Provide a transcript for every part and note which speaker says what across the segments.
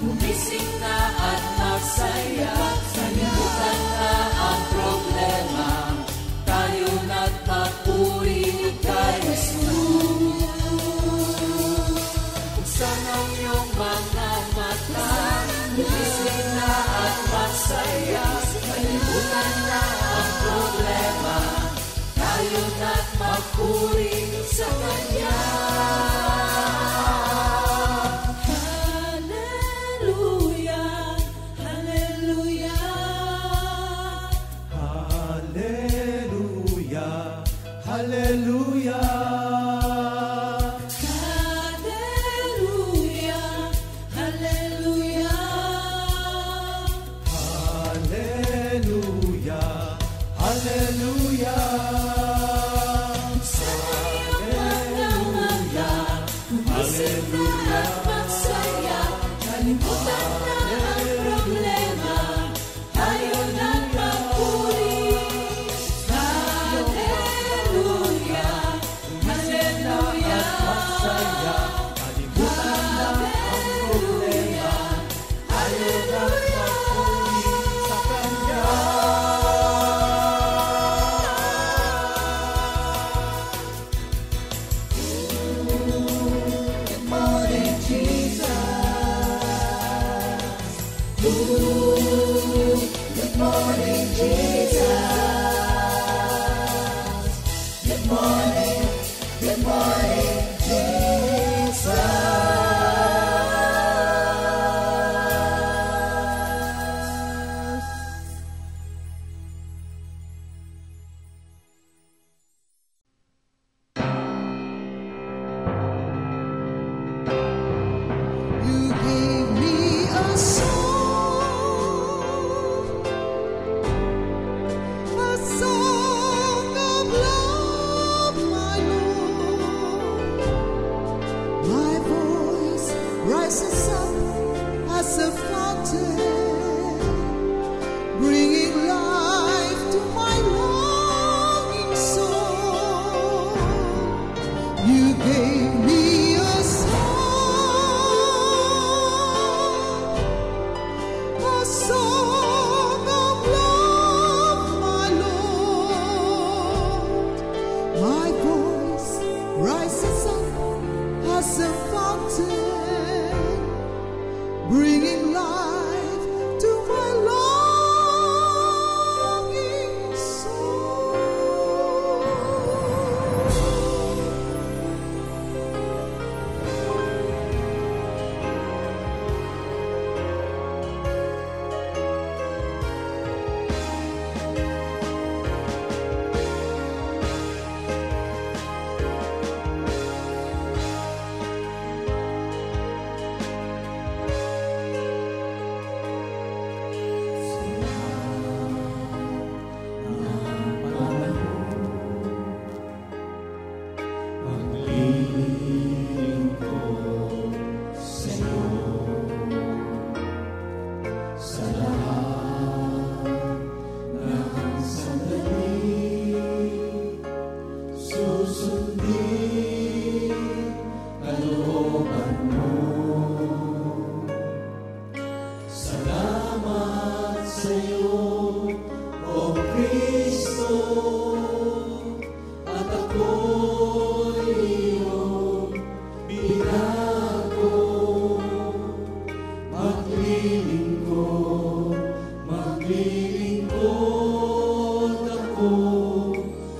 Speaker 1: Gumising na at magsaya,
Speaker 2: kalimutan na ang problema.
Speaker 3: Tayo na't magpuri sa Kanya.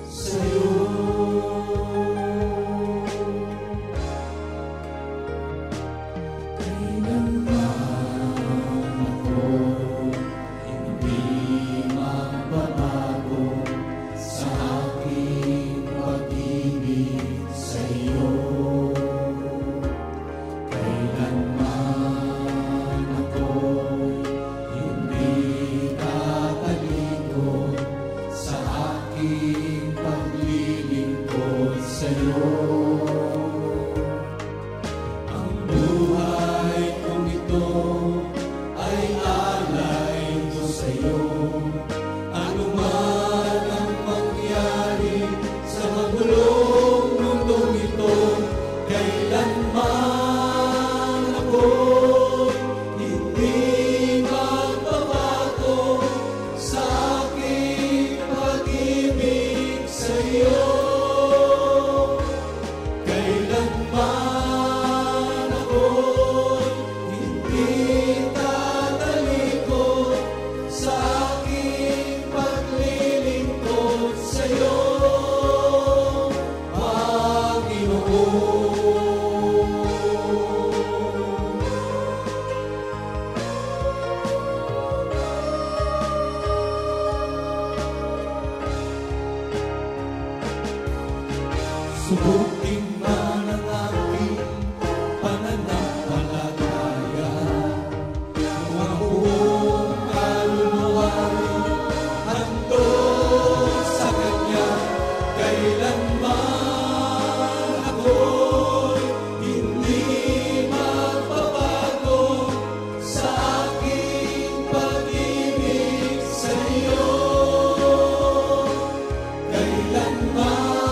Speaker 1: sa'yo. Subukin man ang aking pananampalataya, kung ang buong kaluluwa'y handog sa Kanya, kailanman ako'y hindi magbabago sa aking pag-ibig sa iyo. Kailanman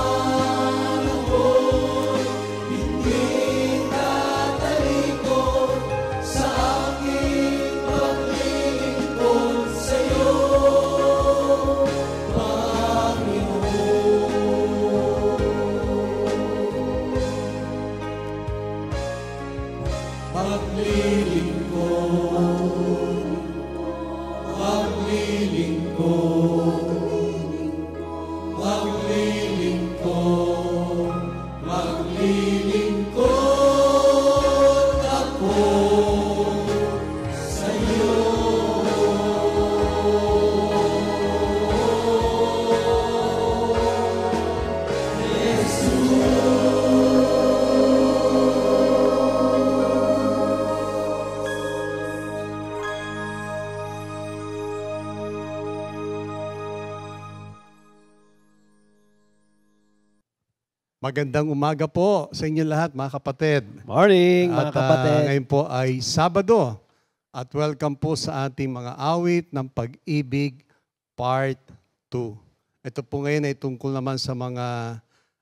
Speaker 2: Magandang umaga po sa inyo lahat, mga kapatid.
Speaker 4: Morning, mga kapatid.
Speaker 2: Ngayon po ay Sabado at welcome po sa ating mga awit ng pag-ibig Part 2. Ito po ngayon ay tungkol naman sa mga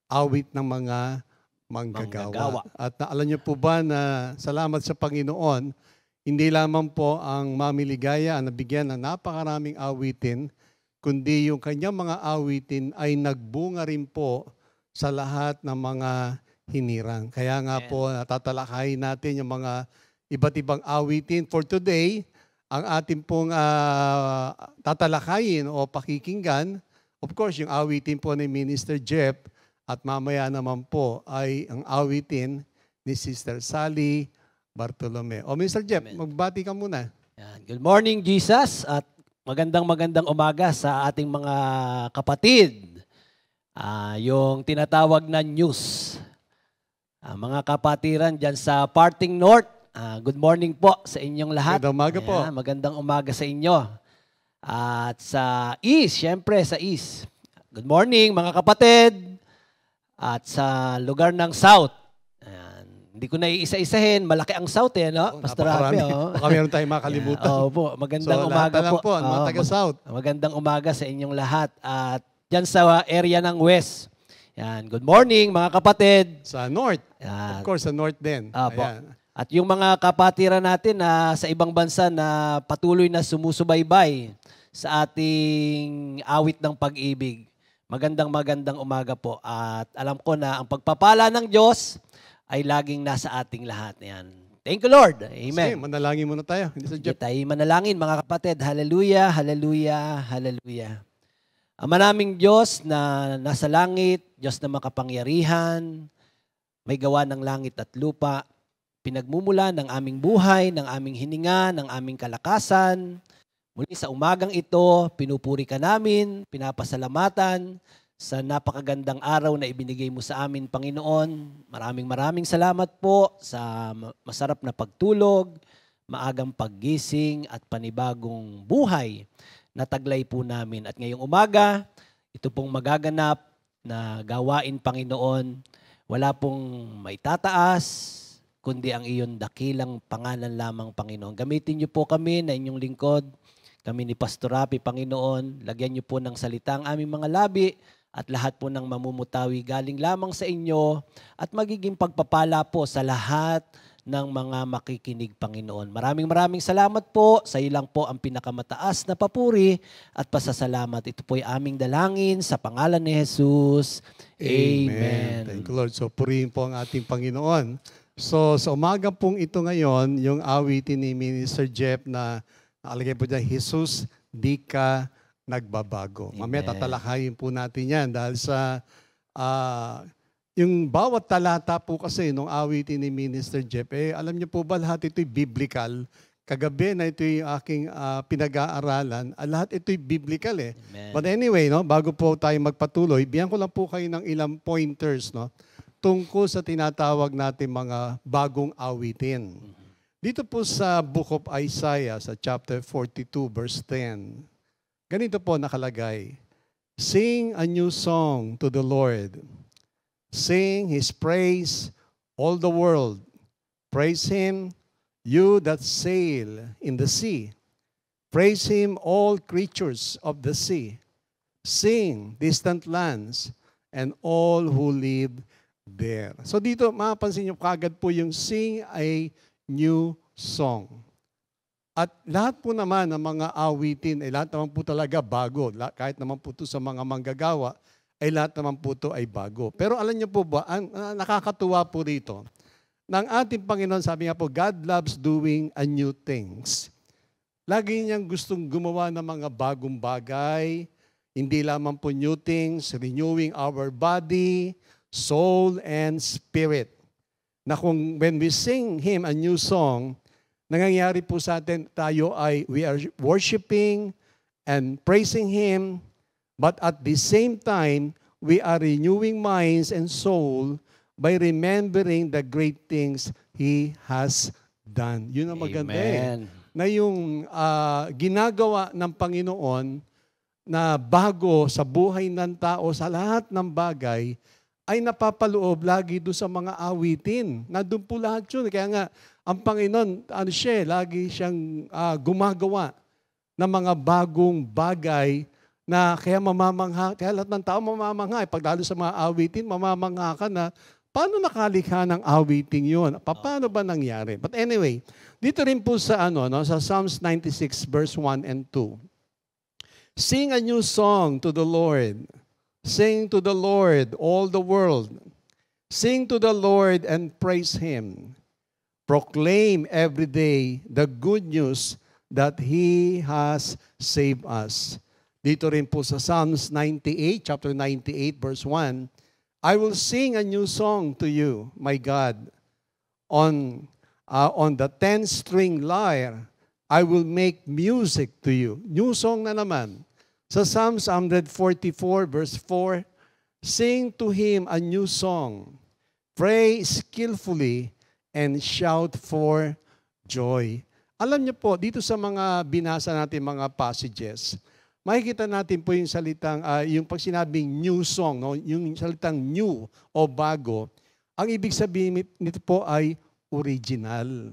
Speaker 2: awit ng mga manggagawa. At alam niyo po ba na salamat sa Panginoon, hindi lamang po ang mamiligaya ang nabigyan ng napakaraming awitin, kundi yung kanyang mga awitin ay nagbunga rin po sa lahat ng mga hinirang. Kaya nga po, natatalakayin natin yung mga iba't ibang awitin. For today, ang ating pong tatalakayin o pakikinggan, of course, yung awitin po ni Minister Jeff, at mamaya naman po ay ang awitin ni Sister Sally Bartolome. O Mr. Jeff, magbati ka muna.
Speaker 4: Good morning, Jesus, at magandang umaga sa ating mga kapatid. Yung tinatawag na news. Mga kapatiran dyan sa Parting North, good morning po sa inyong lahat.
Speaker 2: Magandang umaga po.
Speaker 4: Magandang umaga sa inyo. At sa East, syempre sa East. Good morning mga kapatid. At sa lugar ng South. Hindi ko na iisa-isahin, malaki ang South no? Pastor Rafi.
Speaker 2: Baka meron tayong makalimutan.
Speaker 4: Po, magandang umaga po.
Speaker 2: Mga taga-South.
Speaker 4: Magandang umaga sa inyong lahat. At dyan sa area ng West. Yan. Good morning, mga kapatid.
Speaker 2: Sa North. Of course, sa North din.
Speaker 4: At yung mga kapatiran natin na sa ibang bansa na patuloy na sumusubaybay sa ating awit ng pag-ibig. Magandang umaga po. At alam ko na ang pagpapala ng Diyos ay laging nasa ating lahat. Yan. Thank you, Lord. Amen.
Speaker 2: Sige, manalangin muna tayo.
Speaker 4: Sige, tayo manalangin, mga kapatid. Hallelujah, hallelujah, hallelujah. Ama naming Diyos na nasa langit, Diyos na makapangyarihan, may gawa ng langit at lupa, pinagmumula ng aming buhay, ng aming hininga, ng aming kalakasan. Muli sa umagang ito, pinupuri ka namin, pinapasalamatan sa napakagandang araw na ibinigay mo sa amin, Panginoon. Maraming salamat po sa masarap na pagtulog, maagang paggising at panibagong buhay na taglay po namin. At ngayong umaga, ito pong magaganap na gawain, Panginoon, wala pong maitataas, kundi ang iyon dakilang pangalan lamang, Panginoon. Gamitin niyo po kami na inyong lingkod, kami ni Pastor Rapi, Panginoon. Lagyan niyo po ng salita ang aming mga labi at lahat po ng mamumutawi galing lamang sa inyo at magiging pagpapala po sa lahat ng mga makikinig, Panginoon. Maraming salamat po. Sa iyo lang po ang pinakamataas na papuri at pasasalamat. Ito po ay aming dalangin sa pangalan ni Jesus. Amen.
Speaker 2: Thank you, Lord. So, purihin po ang ating Panginoon. So, sa umaga pong ito ngayon, yung awitin ni Minister Jeff na nakalagay po dyan, Jesus, di ka nagbabago. Mamaya tatalakayin po natin yan dahil sa yung bawat talata po kasi nung awitin ni Minister Jeff, alam niyo po ba lahat ito'y biblical? Kagabi na ito'y aking pinag-aaralan, lahat ito'y biblical eh.
Speaker 4: Amen.
Speaker 2: But anyway, no, bago po tayo magpatuloy, bigyan ko lang po kayo ng ilang pointers, no, tungkol sa tinatawag natin mga bagong awitin. Dito po sa Book of Isaiah, sa chapter 42, verse 10, ganito po nakalagay, "Sing a new song to the Lord. Sing His praise, all the world. Praise Him, you that sail in the sea. Praise Him, all creatures of the sea. Sing, distant lands, and all who live there." So dito, mapapansin nyo kagad po yung sing a new song. At lahat po naman ng mga awitin, lahat naman po talaga bago. Kahit naman po ito sa mga manggagawa, ay lahat naman po ito ay bago. Pero alam niyo po ba, ang nakakatuwa po rito, ng ating Panginoon, sabi nga po, God loves doing a new things. Lagi niyang gustong gumawa ng mga bagong bagay, hindi lamang po new things, renewing our body, soul, and spirit. Na kung when we sing Him a new song, nangyayari po sa atin, we are worshiping and praising Him, but at the same time, we are renewing minds and soul by remembering the great things He has done. Yun ang maganda na yung ginagawa ng Panginoon na bago sa buhay ng tao, sa lahat ng bagay, ay napapaloob lagi doon sa mga awitin. Nandun po lahat yun. Kaya nga, ang Panginoon, lagi siyang gumagawa ng mga bagong bagay na kaya mamamangha, kaya lahat ng tao mamamangha. Pag lalo sa mga awitin, mamamangha ka na, paano nakalikha ng awiting yun? Paano ba nangyari? But anyway, dito rin po sa, sa Psalms 96 verse 1 and 2. Sing a new song to the Lord. Sing to the Lord, all the world. Sing to the Lord and praise Him. Proclaim every day the good news that He has saved us. Dito rin po sa Psalms 98, chapter 98, verse 1, I will sing a new song to you, my God. On the 10-string lyre, I will make music to you. New song na naman. Sa Psalms 144, verse 4, sing to Him a new song. Pray skillfully and shout for joy. Alam niyo po, dito sa mga binasa natin mga passages, makikita natin po yung salitang, yung pag sinabing new song, no? Yung salitang new o bago, ang ibig sabihin nito po ay original.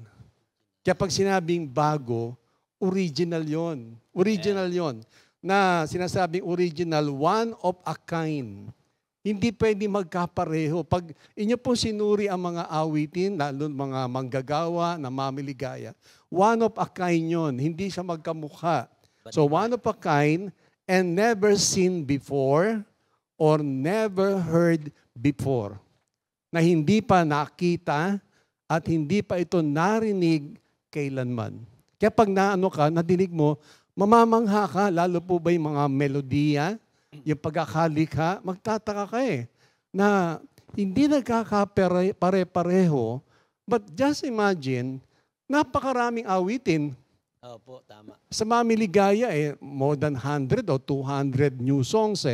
Speaker 2: Kaya pag sinabing bago, original yon. Original yon. Na sinasabing original, one of a kind. Hindi pwede magkapareho. Pag inyo po sinuri ang mga awitin, lalo mga manggagawa na mamiligaya, one of a kind yon. Hindi siya magkamukha. So one of a kind and never seen before or never heard before. Na hindi pa nakita at hindi pa ito narinig kailanman. Kaya pag nadinig mo, mamamangha ka, lalo po ba yung mga melodiya, yung pagkakalikha, magtataka ka na hindi nagkakapare-pareho, but just imagine, napakaraming awitin.
Speaker 4: Opo, tama.
Speaker 2: Sa Mamiligaya, more than 100 o 200 new songs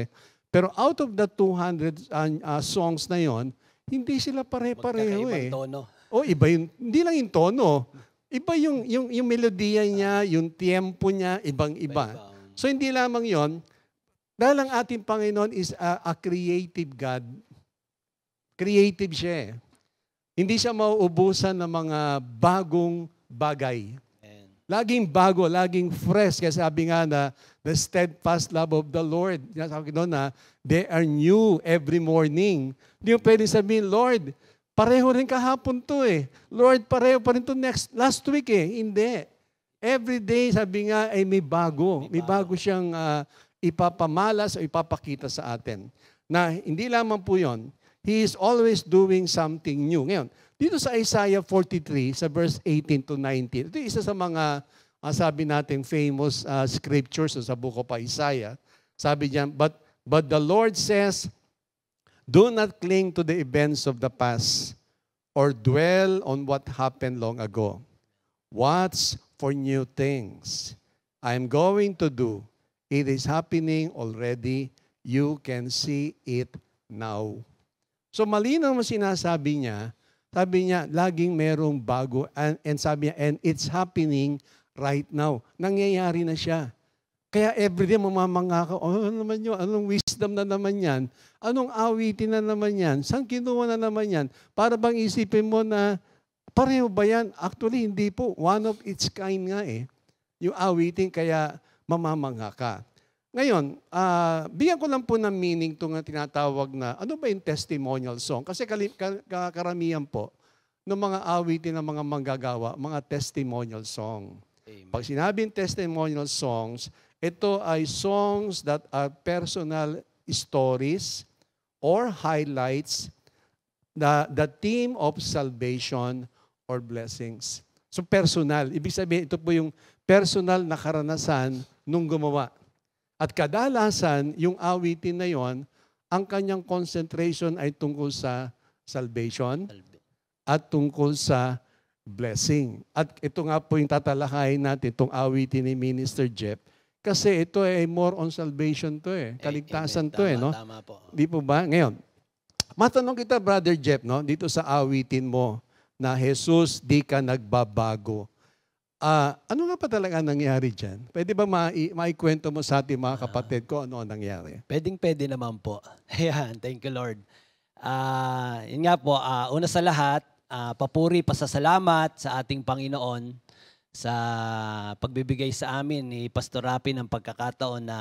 Speaker 2: Pero out of the 200 songs na yon, hindi sila pare-pareho
Speaker 4: Magkakaibang tono.
Speaker 2: O iba yun, hindi lang yung tono. Iba yung melodiya niya, yung tiempo niya, ibang-iba. So hindi lamang yon, dahil ang ating Panginoon is a creative God. Creative siya Hindi siya mauubusan ng mga bagong bagay.
Speaker 4: Amen.
Speaker 2: Laging bago, laging fresh. Kaya sabi nga na, the steadfast love of the Lord. Sabi doon na, they are new every morning. Hindi mo pwede sabihin, Lord, pareho rin kahapon to Lord, pareho pa rin to last week Hindi. Every day, sabi nga, ay may bago. May bago siyang ipapamalas o ipapakita sa atin. Na hindi lamang po yon, He is always doing something new. Ngayon, dito sa Isaiah 43, sa verse 18 to 19, ito isa sa mga, sabi natin, famous scriptures sa book of Isaiah. Sabi diyan, but the Lord says, do not cling to the events of the past or dwell on what happened long ago. Watch for new things I'm going to do. It is happening already. You can see it now. So malinaw mo sinasabi niya, sabi niya, laging merong bago, and sabi niya, and it's happening right now. Nangyayari na siya. Kaya everyday mamamanga ka, ano naman yun? Anong wisdom na naman yan? Anong awitin na naman yan? Saan kinuha na naman yan? Para bang isipin mo na, pareho ba yan? Actually, hindi po. One of its kind nga Yung awitin, kaya mamamanga ka. Ngayon, bigyan ko lang po ng meaning itong tinatawag na, ano ba yung testimonial song? Kasi karamihan po ng mga awitin ng mga manggagawa, mga testimonial song.
Speaker 4: Amen.
Speaker 2: Pag sinabing testimonial songs, ito ay songs that are personal stories or highlights the theme of salvation or blessings. So personal. Ibig sabihin, ito po yung personal na karanasan nung gumawa. At kadalasan, yung awitin na yon, ang kanyang concentration ay tungkol sa salvation at tungkol sa blessing. At ito nga po yung tatalakayin natin, itong awitin ni Minister Jeff, kasi ito ay more on salvation to Kaligtasan to no?
Speaker 4: Tama po.
Speaker 2: Di po ba? Ngayon, matanong kita, Brother Jeff, no? Dito sa awitin mo na Jesus, di ka nagbabago. Ano nga pa talaga nangyari dyan? Pwede ba maikwento mo sa ating mga kapatid ko ano ang nangyari?
Speaker 4: Pwede naman po. Ayan, thank you Lord. Yun nga po, una sa lahat, papuri, pasasalamat sa ating Panginoon sa pagbibigay sa amin ni Pastor Rapi ng pagkakataon na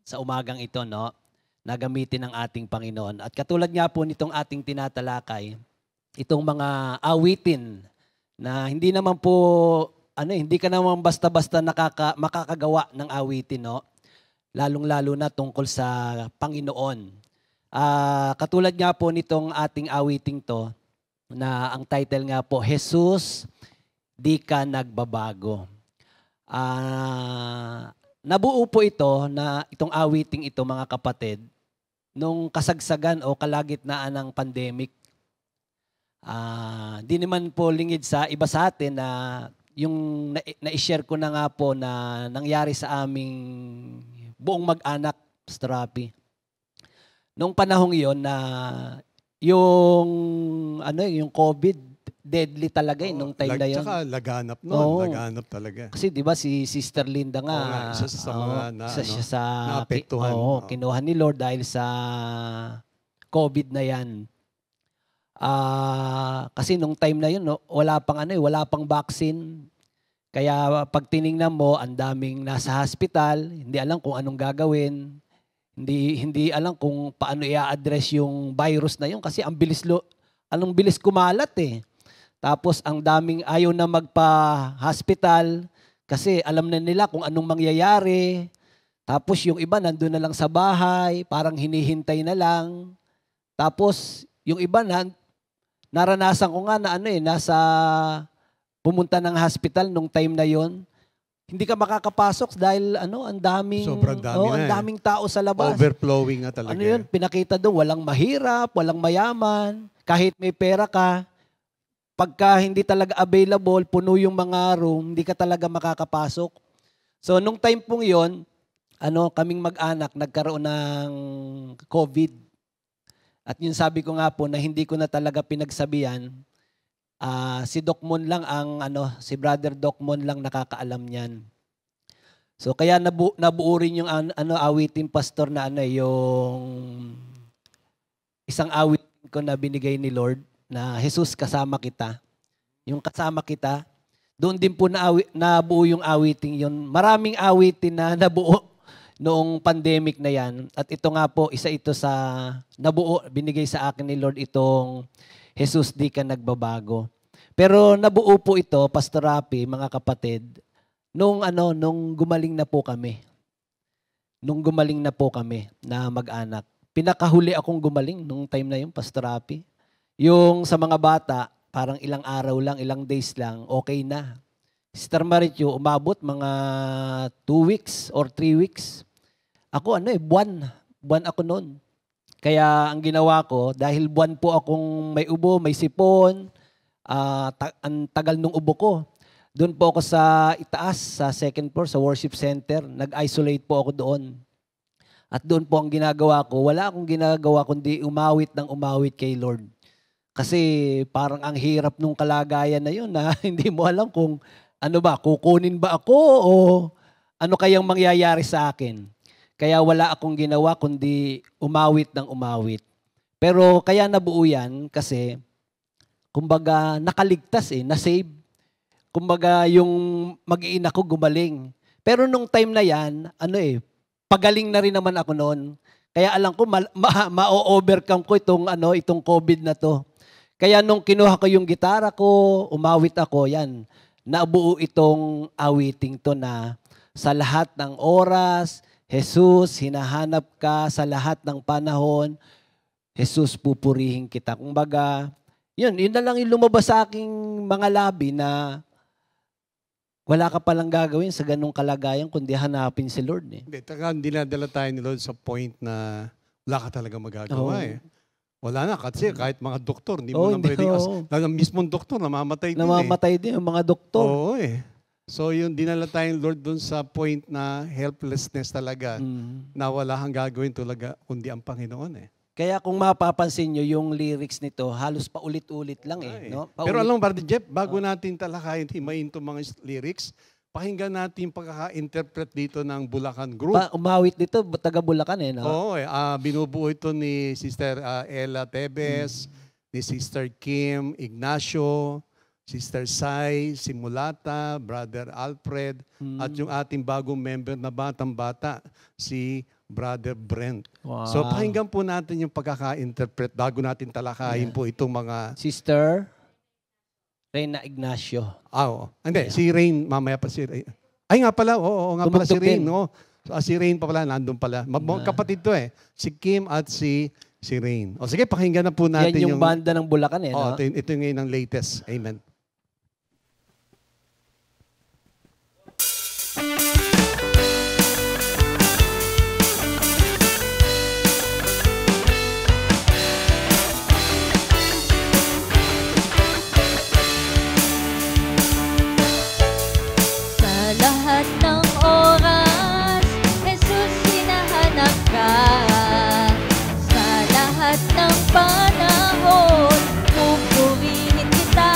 Speaker 4: sa umagang ito, no, na gamitin ng ating Panginoon. At katulad nga po nitong ating tinatalakay, itong mga awitin na hindi naman po hindi ka naman basta-basta makakagawa ng awitin, no? Lalong-lalo na tungkol sa Panginoon. Katulad nga po nitong ating awiting to, na ang title nga po, Jesus, di ka nagbabago. Nabuo po ito, na itong awiting ito, mga kapatid, nung kasagsagan o kalagitnaan ng pandemic. Di naman po lingid sa iba sa atin na yung na-share ko na nga po na nangyari sa aming buong mag-anak, Pastor Rapi. Nung panahong yon na yung COVID, deadly talaga nung time na yun.
Speaker 2: Tsaka laganap noon, laganap talaga.
Speaker 4: Kasi di ba si Sister Linda nga,
Speaker 2: isa sa mga
Speaker 4: naapektuhan. Kinuha ni Lord dahil sa COVID na yan. Kasi nung time na yun, wala pang vaccine. Kaya pag tiningnan mo, ang daming nasa hospital, hindi alam kung anong gagawin. Hindi alam kung paano i-address yung virus na yun kasi ang bilis kumalat Tapos ang daming ayaw na magpa-hospital kasi alam na nila kung anong mangyayari. Tapos yung iba nandun na lang sa bahay, parang hinihintay na lang. Tapos yung iba naranasan ko nga na nasa pumunta ng hospital nung time na yon. hindi ka makakapasok dahil ang daming
Speaker 2: Sobrang dami na
Speaker 4: ang daming tao sa labas.
Speaker 2: Overflowing na talaga.
Speaker 4: Ano yun? Pinakita doon, walang mahirap, walang mayaman. Kahit may pera ka, pagka hindi talaga available, puno yung mga room, hindi ka talaga makakapasok. So, nung time pong yon, kaming mag-anak, nagkaroon ng COVID. At yun sabi ko nga po na hindi ko na talaga pinagsabihan. Si Doc Mon lang si Brother Doc Mon lang nakakaalam niyan. So kaya nabuo rin yung awitin pastor na yung isang awitin ko na binigay ni Lord na Jesus kasama kita. Yung kasama kita, doon din po nabuo yung awitin yun. Maraming awitin na nabuo noong pandemic na yan. At ito nga po, isa ito sa nabuo, binigay sa akin ni Lord itong Jesus di ka nagbabago. Pero nabuo po ito, Pastor Rapi, mga kapatid, nung gumaling na po kami. Nung gumaling na po kami na mag-anak. Pinakahuli akong gumaling nung time na yun, Pastor Rapi. Yung sa mga bata, parang ilang araw lang, ilang days lang, okay na. Sister Marichu, umabot mga 2 weeks or 3 weeks. Ako buwan ako noon. Kaya ang ginawa ko, dahil buwan po akong may ubo, may sipon, ang tagal nung ubo ko. Doon po ako sa itaas, sa second floor, sa worship center. Nag-isolate po ako doon. At doon po ang ginagawa ko, wala akong ginagawa kundi umawit ng umawit kay Lord. Kasi parang ang hirap nung kalagayan na yun na hindi mo alam kung kukunin ba ako o ano kayang mangyayari sa akin. Kaya wala akong ginawa kundi umawit ng umawit. Pero kaya nabuo yan kasi kumbaga nakaligtas na-save. Kumbaga yung mag-iina ko gumaling. Pero nung time na yan, pagaling na rin naman ako noon. Kaya alam ko ma-overcome ko itong COVID na to. Kaya nung kinuha ko yung gitara ko, umawit ako, yan. Nabuo itong awiting to na sa lahat ng oras, Jesus, hinahanap ka sa lahat ng panahon, Jesus, pupurihin kita. Kumbaga, yun na lang yung lumabas sa aking mga labi na wala ka palang gagawin sa ganung kalagayan kundi hanapin si Lord.
Speaker 2: Hindi, dinadala tayo ni Lord sa point na wala ka talaga magagawa Wala na, kasi kahit mga doktor, hindi mo na pwedeng mismong doktor, namamatay din
Speaker 4: Namamatay din yung mga doktor.
Speaker 2: Oo So yung dinala tayo ni Lord dun sa point na helplessness talaga, na wala kang gagawin talaga kundi ang Panginoon
Speaker 4: Kaya kung mapapansin nyo, yung lyrics nito, halos paulit-ulit lang no?
Speaker 2: Pero alam mo, Brother Jeff, bago natin talakayin, himayin itong mga lyrics, pakinggan natin yung pagkaka-interpret dito ng Bulacan Group.
Speaker 4: Umawit dito, taga Bulacan no?
Speaker 2: Oo, binubuo ito ni Sister Ella Tebes, ni Sister Kim Ignacio, Sister Sai Simulata, Brother Alfred, at yung ating bagong member na batang-bata, si Brother Brent.
Speaker 4: Wow.
Speaker 2: So pakinggan po natin yung pagkaka-interpret bago natin talakayin po itong mga...
Speaker 4: Sister Reyna Ignacio.
Speaker 2: Hindi, si Rain, mamaya pa si Rain. Ay nga pala, oo nga pala si Rain. Si Rain pa pala, nandun pala. Kapatid to si Kim at si Rain. Sige, pakinggan na po natin
Speaker 4: yan yung banda ng Bulacan no?
Speaker 2: Ito yung ngayon ang latest. Amen.
Speaker 5: Lahat ng oras, Jesus, hinahanap ka. Sa lahat ng panahon, pupurihin kita.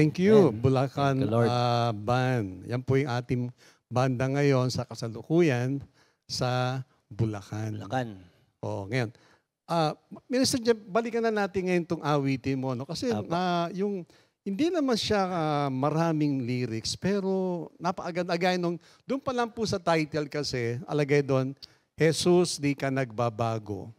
Speaker 2: Thank you,
Speaker 4: Amen.
Speaker 2: Bulacan
Speaker 4: Thank you, Lord.
Speaker 2: Band. Yan po yung ating banda ngayon sa kasalukuyan sa Bulacan.
Speaker 4: Bulacan.
Speaker 2: Ngayon. Minister Jeff, balikan na natin ngayon itong awitin mo. No? Kasi yung hindi naman siya maraming lyrics, pero napakaganda nung doon pa lang po sa title kasi, alagay doon, Jesus, di ka nagbabago.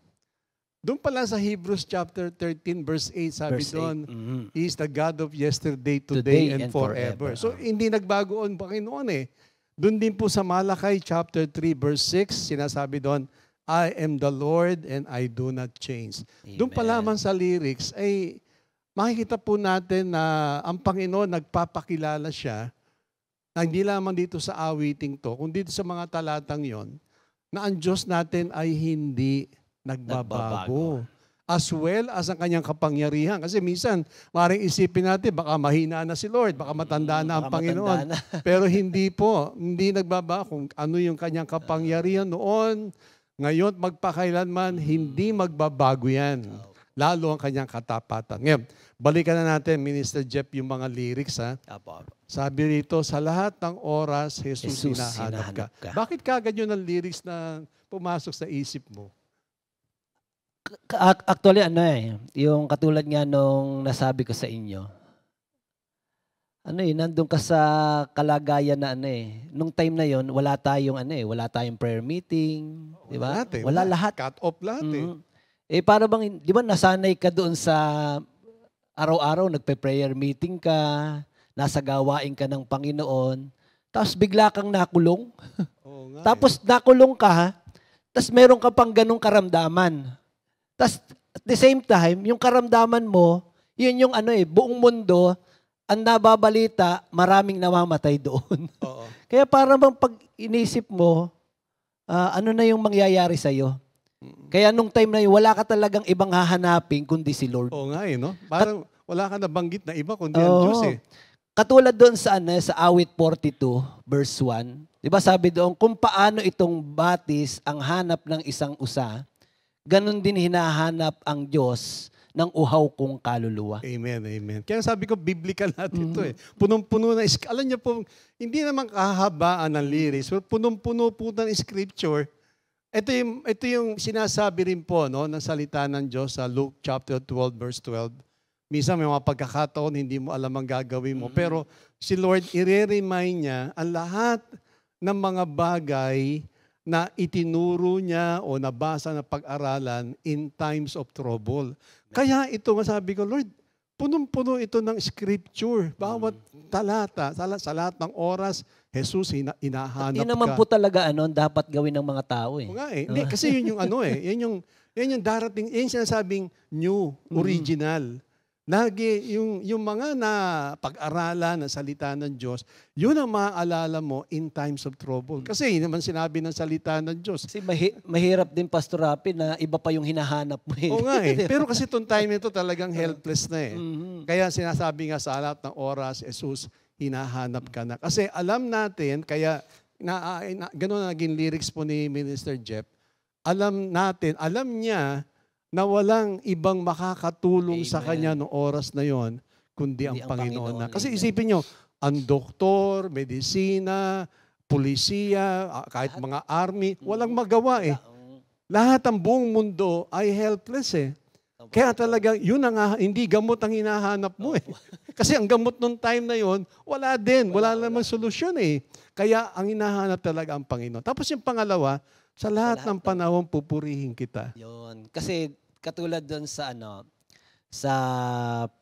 Speaker 2: Doon pa lang sa Hebrews chapter 13 verse 8, sabi
Speaker 4: Verse 8.
Speaker 2: doon,
Speaker 4: Mhm.
Speaker 2: He is the God of yesterday, today, and
Speaker 4: forever.
Speaker 2: forever. So hindi nagbago ang Panginoon eh. Doon din po sa Malakay chapter 3 verse 6, sinasabi doon, I am the Lord and I do not change. Doon pa lamang sa lyrics ay makikita po natin na ang Panginoon nagpapakilala siya na hindi lamang dito sa awiting to, kundi dito sa mga talatang yon, na ang Diyos natin ay hindi nagbabago. As well as ang kanyang kapangyarihan. Kasi minsan, maaaring isipin natin, baka mahina na si Lord, baka matanda na ang
Speaker 4: Baka
Speaker 2: Panginoon.
Speaker 4: matanda na.
Speaker 2: Pero hindi po. Hindi nagbabago kung ano yung kanyang kapangyarihan noon. Ngayon, magpakailanman, hindi magbabago yan. Lalo ang kanyang katapatan. Ngayon, balikan na natin, Minister Jeff, yung mga lyrics.
Speaker 4: Apo.
Speaker 2: Sabi rito, sa lahat ng oras, Jesus,
Speaker 4: Jesus,
Speaker 2: hinahanap ka.
Speaker 4: hinahanap ka.
Speaker 2: Bakit kagad yun ang lyrics na pumasok sa isip mo?
Speaker 4: Actually, yung katulad nga nung nasabi ko sa inyo, nandun ka sa kalagayan na nung time na yon wala tayong wala tayong prayer meeting, di ba? Wala lahat.
Speaker 2: Cut off lahat eh.
Speaker 4: Mhm. Para bang, di ba nasanay ka doon sa araw-araw, nagpe-prayer meeting ka, nasa gawain ka ng Panginoon, tapos bigla kang nakulong.
Speaker 2: Oo nga
Speaker 4: Tapos nakulong ka, tapos meron ka pang ganong karamdaman. Tapos at the same time, yung karamdaman mo, yun yung buong mundo, ang nababalita, maraming namamatay doon.
Speaker 2: Oo.
Speaker 4: Kaya para bang pag inisip mo, ano na yung mangyayari sa'yo? Kaya nung time na yun, wala ka talagang ibang hahanapin kundi si Lord.
Speaker 2: Oo nga no? Parang wala ka nabanggit na iba kundi ang Diyos eh.
Speaker 4: Katulad doon sa awit 42, verse 1, di ba sabi doon, kung paano itong batis ang hanap ng isang usa, ganun din hinahanap ang Diyos ng uhaw kong kaluluwa.
Speaker 2: Amen, amen. Kaya sabi ko, biblical natin ito eh. Punong-puno na, alam niyo po, hindi naman kahabaan ng lyrics, pero punong-puno po ng scripture. Ito yung sinasabi rin po ng salita ng Diyos sa Luke chapter 12, verse 12. Minsan may mga pagkakataon, hindi mo alam ang gagawin mo. Pero si Lord, i-remind niya ang lahat ng mga bagay na itinuro niya o nabasa na pag-aralan in times of trouble. Kaya ito masabi ko, Lord, punong-puno ito ng scripture. Bawat talata, sa lahat ng oras, Jesus, hinahanap
Speaker 4: Yun naman
Speaker 2: ka.
Speaker 4: po talaga dapat gawin ng mga tao eh.
Speaker 2: Oo nga eh. Hindi, kasi yun yung yan yung darating, yan yung sinasabing new, original. Lagi, yung mga na pag-aralan na salita ng Diyos, yun ang maaalala mo in times of trouble. Kasi yun naman sinabi ng salita ng Diyos.
Speaker 4: Kasi mahirap din, Pastor Rapi, na iba pa yung hinahanap mo eh.
Speaker 2: Oo nga eh. Pero kasi itong time ito talagang helpless na eh. Kaya sinasabi nga sa lahat ng oras, Jesus, hinahanap ka na. Kasi alam natin, kaya gano'n naging lyrics po ni Minister Jeff, alam niya na walang ibang makakatulong sa kanya noong oras na yon kundi ang Panginoon na. Kasi isipin nyo, ang doktor, medisina, pulisiya, kahit mga army, walang magawa eh. Lahat ang buong mundo ay helpless eh. Kaya talagang yun ang hindi gamot ang hinahanap mo eh. Kasi ang gamot nung time na yon, wala din. Wala namang solusyon eh. Kaya ang hinahanap talaga ang Panginoon. Tapos yung pangalawa, sa lahat ng panahon pupurihin kita.
Speaker 4: Yun. Kasi katulad doon sa sa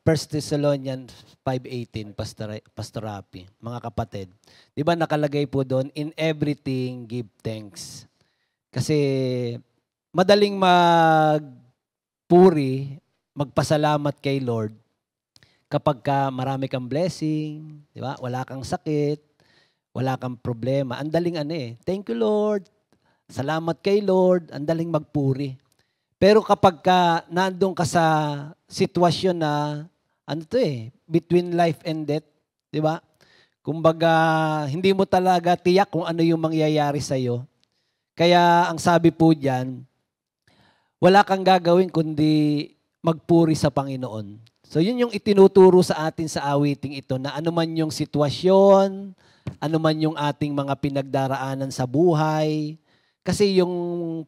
Speaker 4: 1 Thessalonians 5:18, Pastor Rapi, mga kapatid. 'Di ba nakalagay po doon, in everything give thanks. Kasi madaling magpuri, magpasalamat kay Lord kapag marami kang blessing, 'di ba? Wala kang sakit, wala kang problema. Ang daling thank you Lord. Salamat kay Lord, ang daling magpuri. Pero kapag nandun ka sa sitwasyon na, between life and death, di ba? Kumbaga, hindi mo talaga tiyak kung ano yung mangyayari sa'yo. Kaya ang sabi po diyan, wala kang gagawin kundi magpuri sa Panginoon. So yun yung itinuturo sa atin sa awiting ito na anuman yung sitwasyon, anuman yung ating mga pinagdaraanan sa buhay. Kasi yung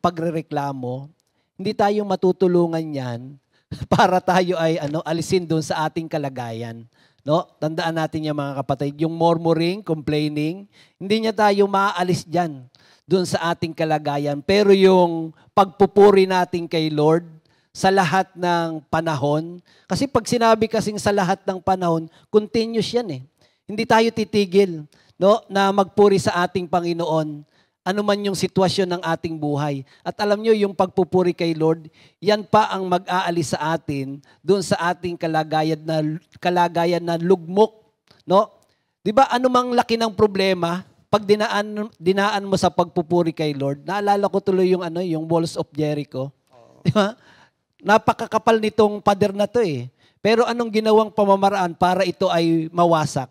Speaker 4: pagrereklamo, hindi tayo matutulungan yan para tayo ay alisin doon sa ating kalagayan. No? Tandaan natin yung mga kapatid, yung murmuring, complaining, hindi niya tayo maaalis dyan doon sa ating kalagayan. Pero yung pagpupuri natin kay Lord, sa lahat ng panahon. Kasi pag sinabi kasing sa lahat ng panahon, continuous yan eh. Hindi tayo titigil na magpuri sa ating Panginoon, anuman yung sitwasyon ng ating buhay. At alam nyo, yung pagpupuri kay Lord, yan pa ang mag-aalis sa atin doon sa ating kalagayan na lugmok. No? Di ba anumang laki ng problema, pag dinaan mo sa pagpupuri kay Lord, naalala ko tuloy yung Walls of Jericho. Di ba? Napakakapal nitong pader na to eh. Pero anong ginawang pamamaraan para ito ay mawasak?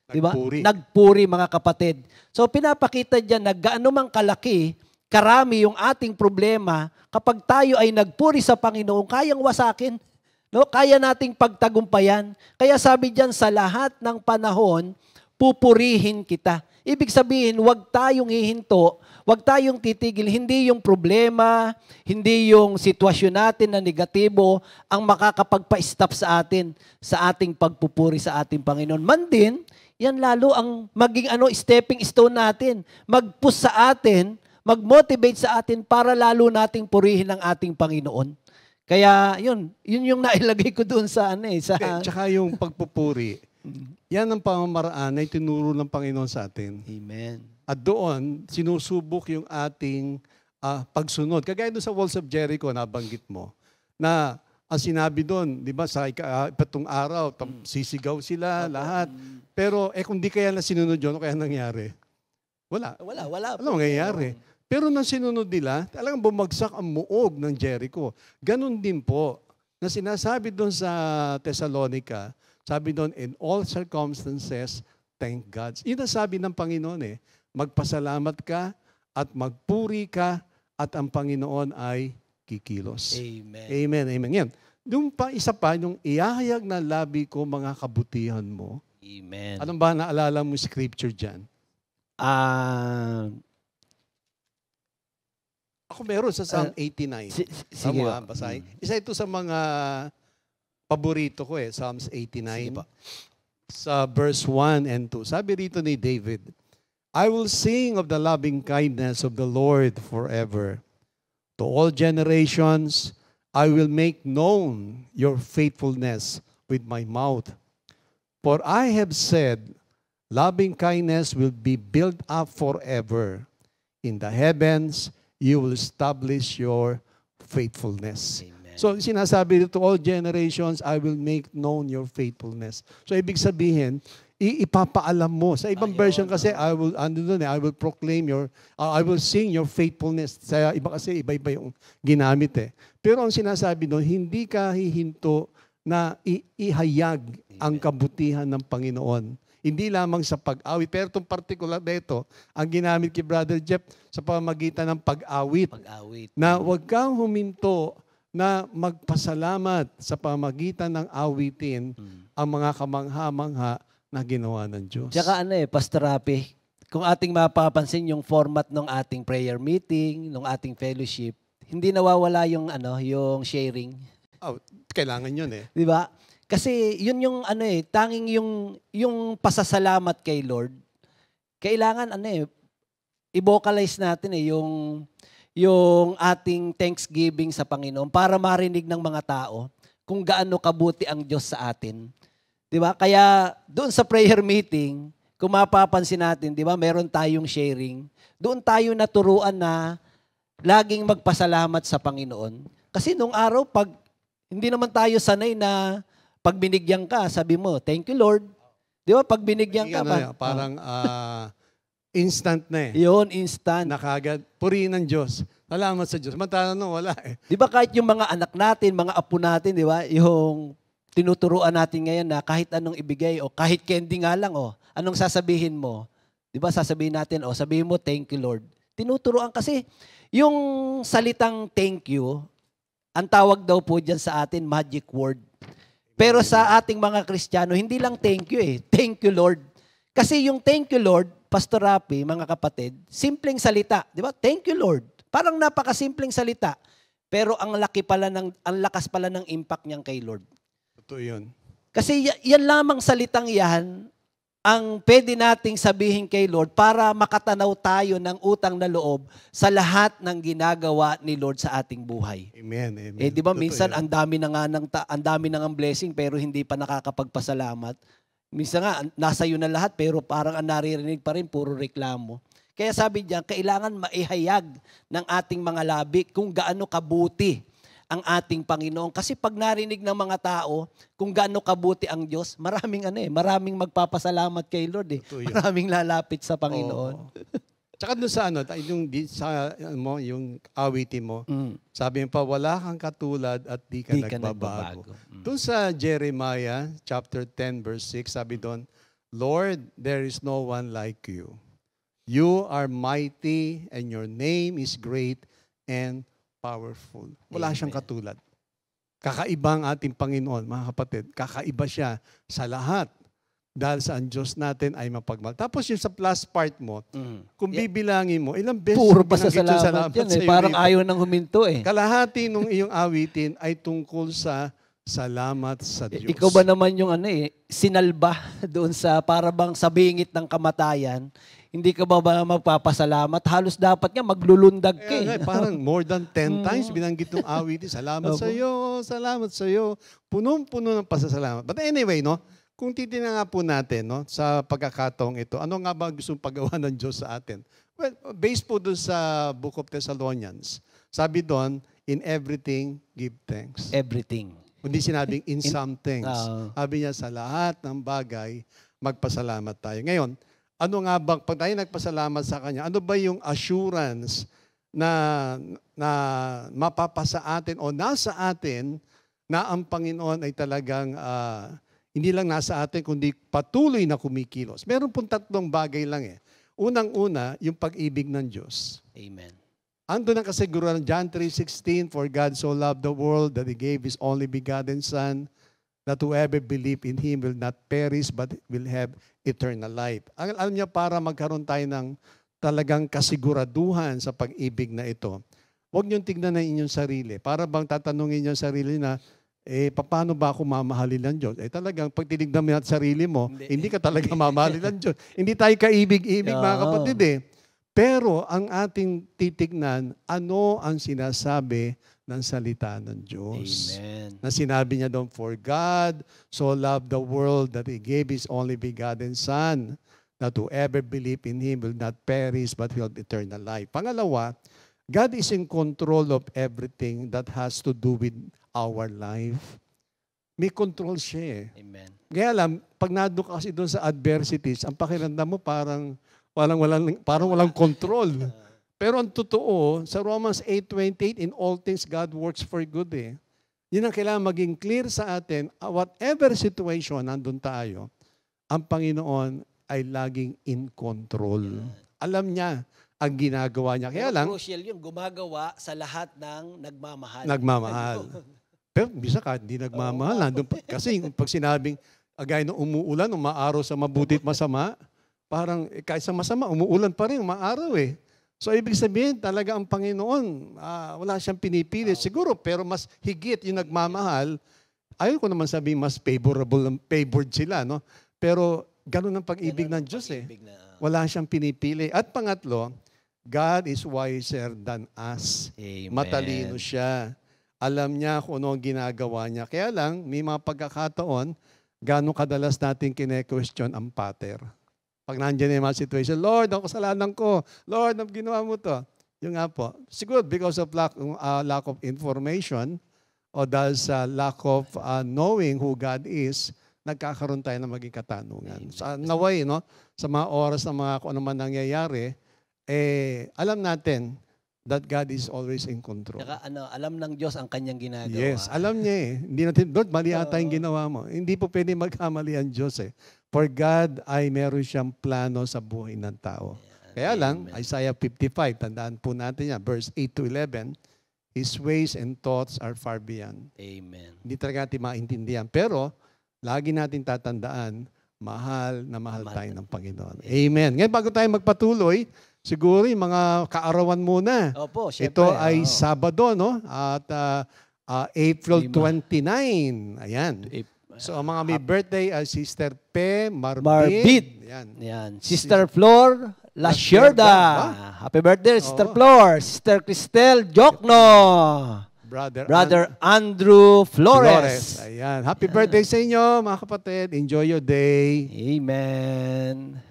Speaker 4: Diba? Nagpuri mga kapatid. So pinapakita dyan na gaano mang kalaki, karami yung ating problema, kapag tayo ay nagpuri sa Panginoon, kayang wasakin. No? Kaya nating pagtagumpayan. Kaya sabi dyan, sa lahat ng panahon, pupurihin kita. Ibig sabihin, huwag tayong hihinto, huwag tayong titigil. Hindi yung problema, hindi yung sitwasyon natin na negatibo ang makakapagpa-stop sa atin, sa ating pagpupuri sa ating Panginoon. Man din, yan lalo ang maging stepping stone natin. Mag-push sa atin, mag-motivate sa atin para lalo nating purihin ang ating Panginoon. Kaya yun yung nailagay ko doon sa
Speaker 2: Tsaka yung pagpupuri, yan ang pamamaraan na itinuro ng Panginoon sa atin.
Speaker 4: Amen.
Speaker 2: At doon, sinusubok yung ating pagsunod. Kagaya doon sa Walls of Jericho, nabanggit mo, na ang sinabi doon, di ba, sa ipatong araw, sisigaw sila, lahat. Pero, kung di kaya na sinunod yun, ano kaya nangyari? Wala. Ano mangyayari? Pero nang sinunod nila, talagang bumagsak ang muog ng Jericho. Ganon din po, na sinasabi doon sa Thessalonica, sabi doon, in all circumstances, thank God. Yun ang sabi ng Panginoon eh. Magpasalamat ka at magpuri ka at ang Panginoon ay kikilos.
Speaker 4: Amen.
Speaker 2: Amen. Amen. Yan. Yung isa pa, yung ihahayag na labi ko mga kabutihan mo.
Speaker 4: Amen.
Speaker 2: Anong ba naalala mo scripture dyan? Ako meron sa Psalm 89.
Speaker 4: Sige ba?
Speaker 2: Basahin. Isa ito sa mga paborito ko Psalms 89. Sa verse 1 and 2. Sabi rito ni David, I will sing of the loving kindness of the Lord forever. To all generations, I will make known your faithfulness with my mouth. For I have said, loving kindness will be built up forever. In the heavens, you will establish your faithfulness.
Speaker 4: Amen.
Speaker 2: So, sinasabi dito, all generations, I will make known your faithfulness. So, ibig sabihin, ipapaalam mo. Sa ibang version kasi, I will proclaim I will sing your faithfulness. Sa iba kasi, iba-iba yung ginamit Pero ang sinasabi doon, hindi ka hihinto na ihayag ang kabutihan ng Panginoon. Hindi lamang sa pag-awit. Pero itong particular na ito, ang ginamit kay Brother Jeff sa pamamagitan ng pag-awit. Na huwag kang huminto na magpasalamat sa pamagitan ng awitin ang mga kamangha-mangha na ginawa ng Diyos.
Speaker 4: Tsaka Pastor Rapi, kung ating mapapansin yung format ng ating prayer meeting, ng ating fellowship, hindi nawawala yung yung sharing.
Speaker 2: Kailangan yun
Speaker 4: Di ba? Kasi yun yung tanging yung pasasalamat kay Lord. Kailangan i-vocalize natin yung ating thanksgiving sa Panginoon para marinig ng mga tao kung gaano kabuti ang Diyos sa atin. 'Di ba? Kaya doon sa prayer meeting, kung mapapansin natin, 'di ba, meron tayong sharing. Doon tayo naturuan na laging magpasalamat sa Panginoon. Kasi nung araw pag hindi naman tayo sanay na pag binigyan ka, sabi mo, "Thank you, Lord." 'Di ba? Pag binigyan ka
Speaker 2: parang instant na
Speaker 4: Yun, instant.
Speaker 2: Nakagad. Purihin ng Diyos. Salamat sa Diyos. Mantala wala
Speaker 4: Di ba kahit yung mga anak natin, mga apo natin, di ba? Yung tinuturuan natin ngayon na kahit anong ibigay o kahit candy nga lang, anong sasabihin mo? Di ba sasabihin natin, sabihin mo, thank you, Lord. Tinuturuan kasi yung salitang thank you, ang tawag daw po dyan sa atin, magic word. Pero sa ating mga Kristiyano, hindi lang thank you eh. Thank you, Lord. Kasi yung thank you, Lord, Pastor Rapi, mga kapatid, simpleng salita. Di ba? Thank you, Lord. Parang napakasimpleng salita. Pero ang lakas pala ng impact niyan kay Lord.
Speaker 2: Totoo yun.
Speaker 4: Kasi yan lamang salitang yan ang pwede nating sabihin kay Lord para makatanaw tayo ng utang na loob sa lahat ng ginagawa ni Lord sa ating buhay.
Speaker 2: Amen. Amen.
Speaker 4: Eh di ba
Speaker 2: Totoo
Speaker 4: minsan
Speaker 2: yan.
Speaker 4: ang dami nang blessing pero hindi pa nakakapagpasalamat. Minsan nga nasa iyo na lahat pero parang ang naririnig pa rin puro reklamo. Kaya sabi diyan, kailangan maihayag ng ating mga labi kung gaano kabuti ang ating Panginoon. Kasi pag narinig ng mga tao kung gaano kabuti ang Diyos, maraming magpapasalamat kay Lord eh.
Speaker 2: Totoo yun.
Speaker 4: Maraming lalapit sa Panginoon.
Speaker 2: Oo. Tsaka doon sa yung awitin mo, sabi mo pa, wala kang katulad at di ka nagbabago. Doon sa Jeremiah chapter 10 verse 6, sabi doon, Lord, there is no one like you. You are mighty and your name is great and powerful. Wala siyang katulad. Kakaiba ang ating Panginoon, mga kapatid. Kakaiba siya sa lahat. Dahil sa ang Diyos natin ay mapagmahal. Tapos yung sa plus part mo, kung bibilangin mo, ilang beses
Speaker 4: Puro
Speaker 2: binanggit yung
Speaker 4: pasasalamat yan eh.
Speaker 2: sa'yo
Speaker 4: Parang
Speaker 2: dito.
Speaker 4: ayaw nang huminto eh.
Speaker 2: Kalahati nung iyong awitin ay tungkol sa salamat sa Diyos.
Speaker 4: Ikaw ba naman yung sinalba doon sa parabang sa bingit ng kamatayan? Hindi ka ba magpapasalamat? Halos dapat nga maglulundag ka
Speaker 2: Kaya
Speaker 4: eh.
Speaker 2: parang more than 10 times binanggit yung awitin. Salamat sa iyo, salamat sa iyo. Punong-puno ng pasasalamat. But anyway, no, kung titingnan nga po natin no, sa pagkakataong ito, ano nga ba gustong paggawa ng Diyos sa atin? Well, based po doon sa Book of Thessalonians, sabi doon, in everything, give thanks.
Speaker 4: Everything.
Speaker 2: Hindi sinabing in some things.
Speaker 4: Oo.
Speaker 2: Sabi niya, sa lahat ng bagay, magpasalamat tayo. Ngayon, ano nga bang, pag tayo nagpasalamat sa Kanya, ano ba yung assurance na mapapasa atin o nasa atin na ang Panginoon ay talagang hindi lang nasa atin, kundi patuloy na kumikilos. Meron pong tatlong bagay lang eh. Unang-una, yung pag-ibig ng Diyos.
Speaker 4: Amen.
Speaker 2: Ando na kasiguran, John 3:16, for God so loved the world that He gave His only begotten Son, that whoever believe in Him will not perish but will have eternal life. Alam niya, para magkaroon tayo ng talagang kasiguraduhan sa pag-ibig na ito, huwag niyong tignan na inyong sarili. Para bang tatanungin niyo sarili na, paano ba ako mamahalin ng Diyos? Talagang pag tinignan mo yung sarili mo, hindi ka talaga mamahalin ng Diyos. Hindi tayo kaibig-ibig, mga kapatid eh. Pero ang ating titignan, ano ang sinasabi ng salita ng Diyos?
Speaker 4: Amen.
Speaker 2: Na sinabi niya doon, for God so loved the world that He gave His only begotten Son, that whoever believe in Him will not perish but will have eternal life. Pangalawa, God is in control of everything that has to do with our life. May control siya eh.
Speaker 4: Amen.
Speaker 2: Kaya lang, pag nandun ka kasi doon sa adversities, ang pakiramdam mo parang walang control. Pero ang totoo, sa Romans 8:28, in all things God works for good eh. Yun ang kailangan maging clear sa atin. Whatever situation nandun tayo, ang Panginoon ay laging in control. Alam niya ang ginagawa niya. Kaya lang,
Speaker 4: crucial yun, gumagawa sa lahat ng nagmamahal.
Speaker 2: nagmamahal. Pero bisa kahit hindi nagmamahal. Nandun pa, kasi pag sinabing, agay na umuulan, umaaraw sa mabuti at masama, parang kahit sa masama, umuulan pa rin, umaaraw eh. So, ibig sabihin, talaga ang Panginoon, wala siyang pinipili. Siguro, pero mas higit yung nagmamahal. Ayaw ko naman sabihin, mas favored sila, no? Pero, ganun ang pag-ibig ng Diyos eh. Wala siyang pinipili. At pangatlo, God is wiser than us.
Speaker 4: Amen.
Speaker 2: Matalino siya. Alam niya kung ano ang ginagawa niya. Kaya lang, may mga pagkakataon, gano'ng kadalas natin kine-question ang pattern. Pag nandiyan yung mga situation, Lord, ang kasalanan ko. Lord, ang ginawa mo to. Yung nga po. Siguro because of lack of information o dahil sa lack of knowing who God is, nagkakaroon tayo ng maging katanungan. Sa naway, no? Sa mga oras na mga kung ano man nangyayari, alam natin that God is always in control.
Speaker 4: Saka, alam ng Diyos ang kanyang ginagawa.
Speaker 2: Yes, alam niya eh. Hindi natin, Lord, mali ata yung ginawa mo. Hindi po pwede magkamali ang Diyos eh. For God ay meron siyang plano sa buhay ng tao. Kaya lang, Isaiah 55, tandaan po natin yan, verse 8 to 11, His ways and thoughts are far beyond.
Speaker 4: Amen.
Speaker 2: Hindi talaga natin maintindihan. Pero, lagi natin tatandaan, mahal na mahal tayo ng Panginoon. Amen. Ngayon, bago tayo magpatuloy, siguro yung mga kaarawan muna.
Speaker 4: Opo, syempre.
Speaker 2: Ito ay Sabado, no? At April 29. Ayan. So, ang mga may birthday ay Sister Pe Marbid. Ayan.
Speaker 4: Yan. Sister Flor Lasherda. Happy birthday, Sister Flor. Sister Cristel Jokno. Brother Andrew Flores.
Speaker 2: Ayan. Happy birthday sa inyo, mga kapatid. Enjoy your day.
Speaker 4: Amen.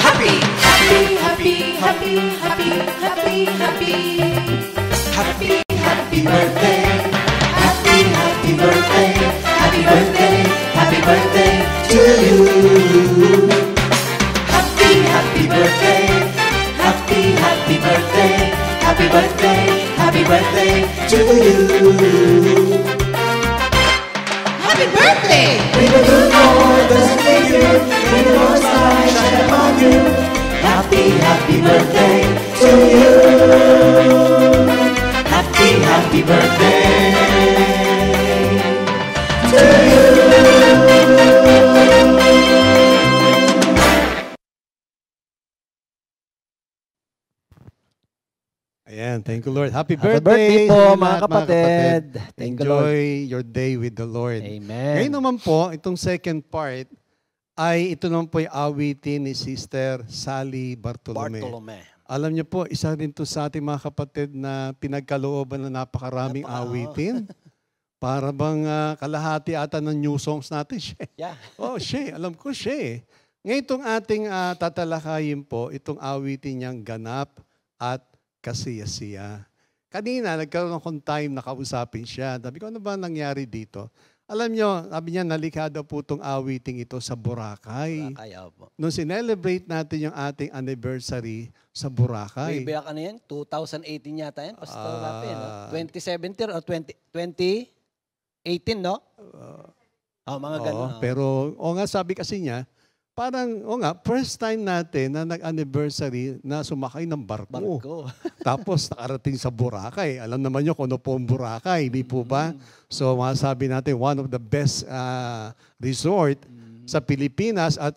Speaker 3: Happy, happy, happy, happy, happy, happy, happy. Happy, happy birthday. Happy, happy birthday. Happy birthday. Happy birthday to you. Happy, happy birthday. Happy, happy birthday. Happy birthday. Happy birthday to you. Happy birthday! May the good Lord bless you. May the Lord's light shine upon you. Happy, happy birthday to you. Happy, happy birthday to you.
Speaker 2: Ayan. Thank you, Lord. Happy
Speaker 4: Happy
Speaker 2: birthday
Speaker 4: birthday po,
Speaker 2: sa inyo
Speaker 4: mga
Speaker 2: lahat,
Speaker 4: kapatid. Thank you, Lord.
Speaker 2: Enjoy your day with the Lord.
Speaker 4: Amen.
Speaker 2: Ngayon naman po, itong second part, ay ito naman po yung awitin ni Sister Sally Bartolome. Alam niyo po, isa rin to sa ating mga kapatid na pinagkalooban na napakaraming awitin. Para bang kalahati ata ng new songs natin siya.
Speaker 4: Yeah.
Speaker 2: Oh, siya. Alam ko siya. Ngayon itong ating tatalakayin po, itong awitin niyang ganap at kasiyasiya. Kanina, nagkaroon akong time na kausapin siya. Sabi ko, ano ba nangyari dito? Alam niyo, sabi niya, nalikha daw po itong awiting ito sa Boracay.
Speaker 4: Kaya po.
Speaker 2: Nung sinelebrate natin yung ating anniversary sa Boracay.
Speaker 4: Way back ano yan? 2018 yata yan? Pastor Rafi, no? 2017 o 2018, no? Mga ganun.
Speaker 2: Pero, nga, sabi kasi niya, parang, first time natin na nag-anniversary na sumakay ng barko. Tapos nakarating sa Boracay. Alam naman nyo kung ano po ang Boracay, di po ba? So masasabi natin, one of the best resort sa Pilipinas at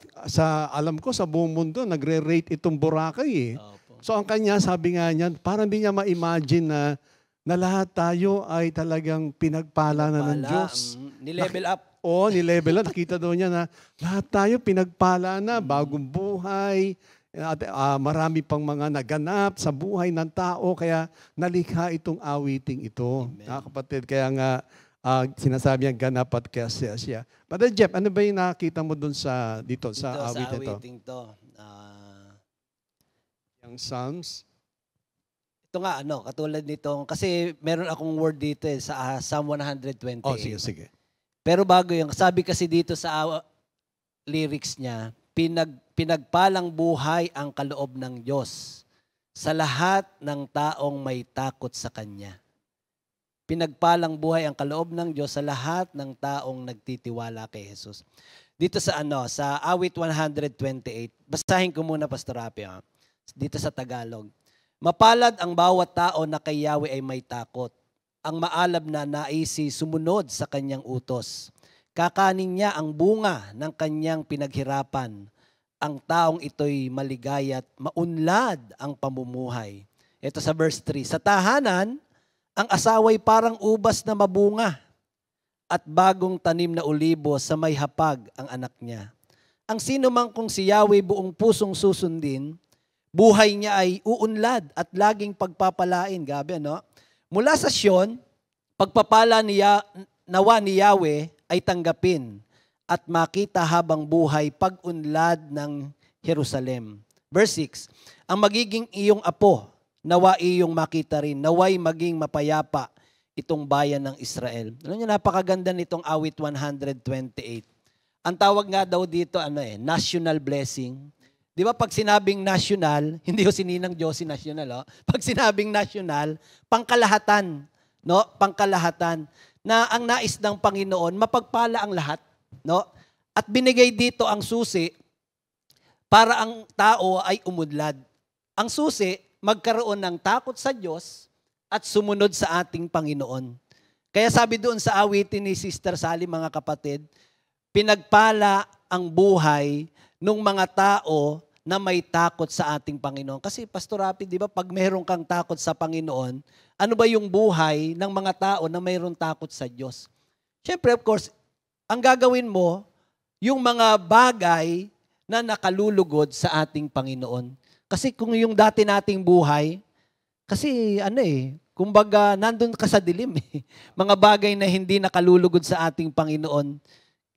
Speaker 2: alam ko sa buong mundo, nagre-rate itong Boracay. So ang kanya, sabi nga niya, parang hindi niya ma-imagine na lahat tayo ay talagang pinagpala na ng Diyos.
Speaker 4: Ni-level up.
Speaker 2: Oo, ni-level up. Nakita daw niya na lahat tayo pinagpala na, bagong buhay, at marami pang mga naganap sa buhay ng tao, kaya nalikha itong awiting ito. Kapatid, kaya nga sinasabi niya ganap at kasiyasiya. Brother Jeff, ano ba yung nakita mo dun dito sa awiting ito? Yung Psalms?
Speaker 4: Ito nga, katulad nito, kasi meron akong word dito sa Psalm 128.
Speaker 2: Oh, sige.
Speaker 4: Pero bago yung, sabi kasi dito sa lyrics niya, pinagpalang buhay ang kaloob ng Diyos sa lahat ng taong may takot sa Kanya. Pinagpalang buhay ang kaloob ng Diyos sa lahat ng taong nagtitiwala kay Jesus. Dito sa sa awit 128, basahin ko muna, Pastor Rafi, dito sa Tagalog. Mapalad ang bawat tao na kay Yahweh ay may takot. Ang maalab na naisi sumunod sa kanyang utos. Kakanin niya ang bunga ng kanyang pinaghirapan. Ang taong ito'y maligaya at maunlad ang pamumuhay. Ito sa verse 3. Sa tahanan, ang asawa'y parang ubas na mabunga at bagong tanim na ulibo sa may hapag ang anak niya. Ang sino man kung si Yahweh buong pusong susundin, buhay niya ay uunlad at laging pagpapalain. Gabi, Mula sa Sion, pagpapala nawa ni Yahweh ay tanggapin at makita habang buhay pag-unlad ng Jerusalem. Verse 6, ang magiging iyong apo, nawa iyong makita rin, naway maging mapayapa itong bayan ng Israel. Alam niyo, napakaganda nitong awit 128. Ang tawag nga daw dito, national blessing. Di ba pag sinabing national, hindi ko sininang Diyos national, Pag sinabing national, pangkalahatan no, pangkalahatan, na ang nais ng Panginoon, mapagpala ang lahat, no? At binigay dito ang susi para ang tao ay umudlad. Ang susi, magkaroon ng takot sa Diyos at sumunod sa ating Panginoon. Kaya sabi doon sa awitin ni Sister Sally, mga kapatid, pinagpala ang buhay ng mga tao na may takot sa ating Panginoon. Kasi Pastor Rapi, di ba, pag mayroon kang takot sa Panginoon, ano ba yung buhay ng mga tao na mayroong takot sa Diyos? Siyempre, of course, ang gagawin mo, yung mga bagay na nakalulugod sa ating Panginoon. Kasi kung yung dati nating buhay, kasi kumbaga, nandun ka sa dilim eh. Mga bagay na hindi nakalulugod sa ating Panginoon,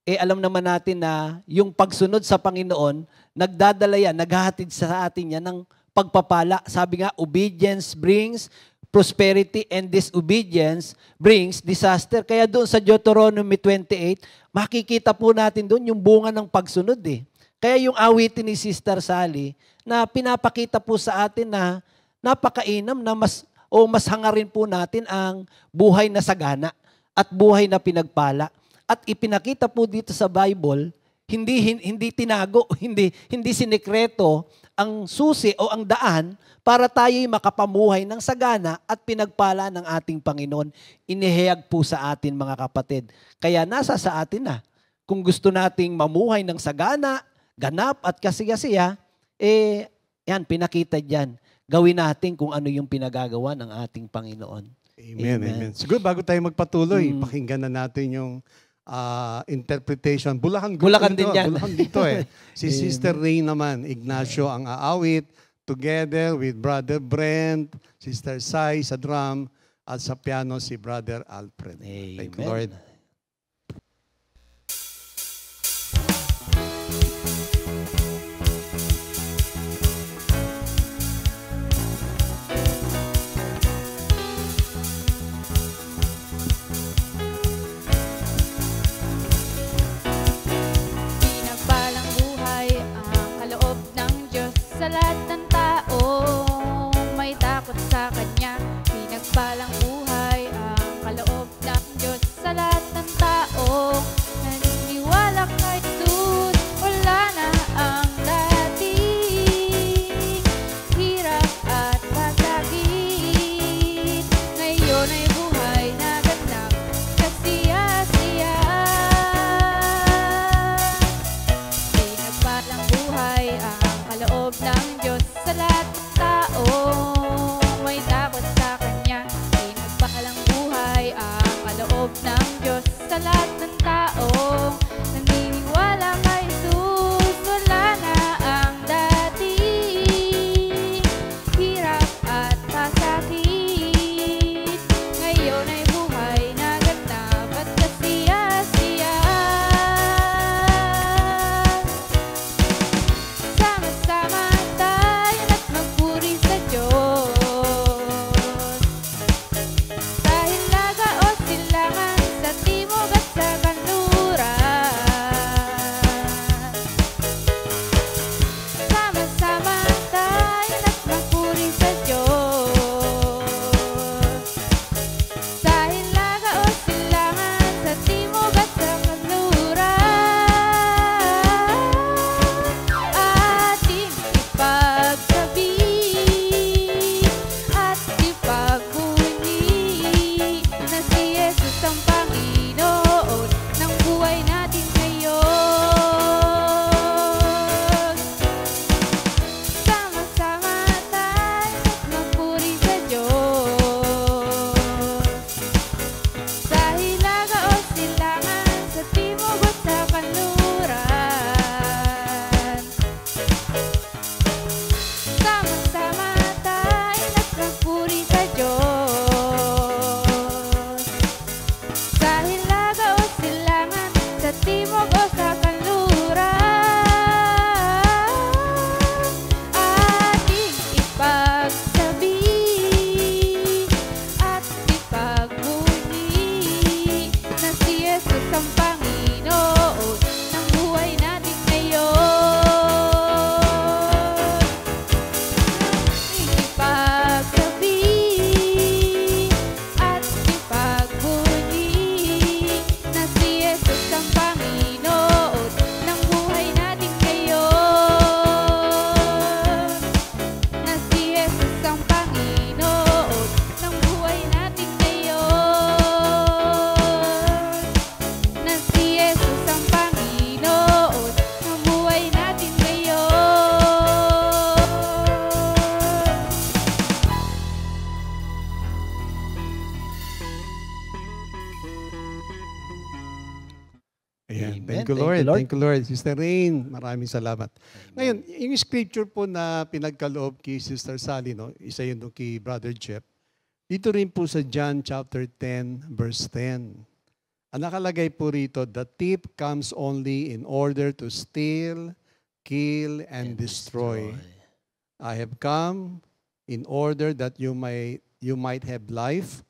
Speaker 4: alam naman natin na yung pagsunod sa Panginoon, nagdadala yan, naghahatid sa atin yan ng pagpapala. Sabi nga, obedience brings prosperity and disobedience brings disaster. Kaya doon sa Deuteronomy 28, makikita po natin doon yung bunga ng pagsunod eh. Kaya yung awitin ni Sister Sally, na pinapakita po sa atin na napakainam na mas hangarin po natin ang buhay na sagana at buhay na pinagpala. At ipinakita po dito sa Bible, hindi tinago, hindi sinekreto ang susi o ang daan para tayo'y makapamuhay ng sagana at pinagpala ng ating Panginoon. Inihayag po sa atin, mga kapatid. Kaya nasa sa atin na. Kung gusto nating mamuhay ng sagana, ganap at kasiyasiya, yan, pinakita dyan. Gawin natin kung ano yung pinagagawa ng ating Panginoon.
Speaker 2: Amen, amen. Siguro bago tayo magpatuloy, pakinggan na natin yung interpretation. Bulacan
Speaker 4: din yan.
Speaker 2: Bulacan dito eh. Si Sister Ray naman, Ignacio ang aawit, together with Brother Brent, Sister Sai sa drum, at sa piano si Brother Alfred. Thank you, Lord.
Speaker 5: Pinagpalang buhay ang kaloob ng Diyos sa lahat ng tao may takot sa Kanya. Pinagpalang buhay ang kaloob ng Diyos sa lahat
Speaker 2: Thank you, Lord. Thank you, Lord. Sister Rain, maraming salamat. Ngayon, yung scripture po na pinagkaloob kay Sister Sally, no? Isa yun doon kay Brother Jeff. Dito rin po sa John chapter 10, verse 10. Ang nakalagay po rito, the thief comes only in order to steal, kill, and destroy. I have come in order that you might have life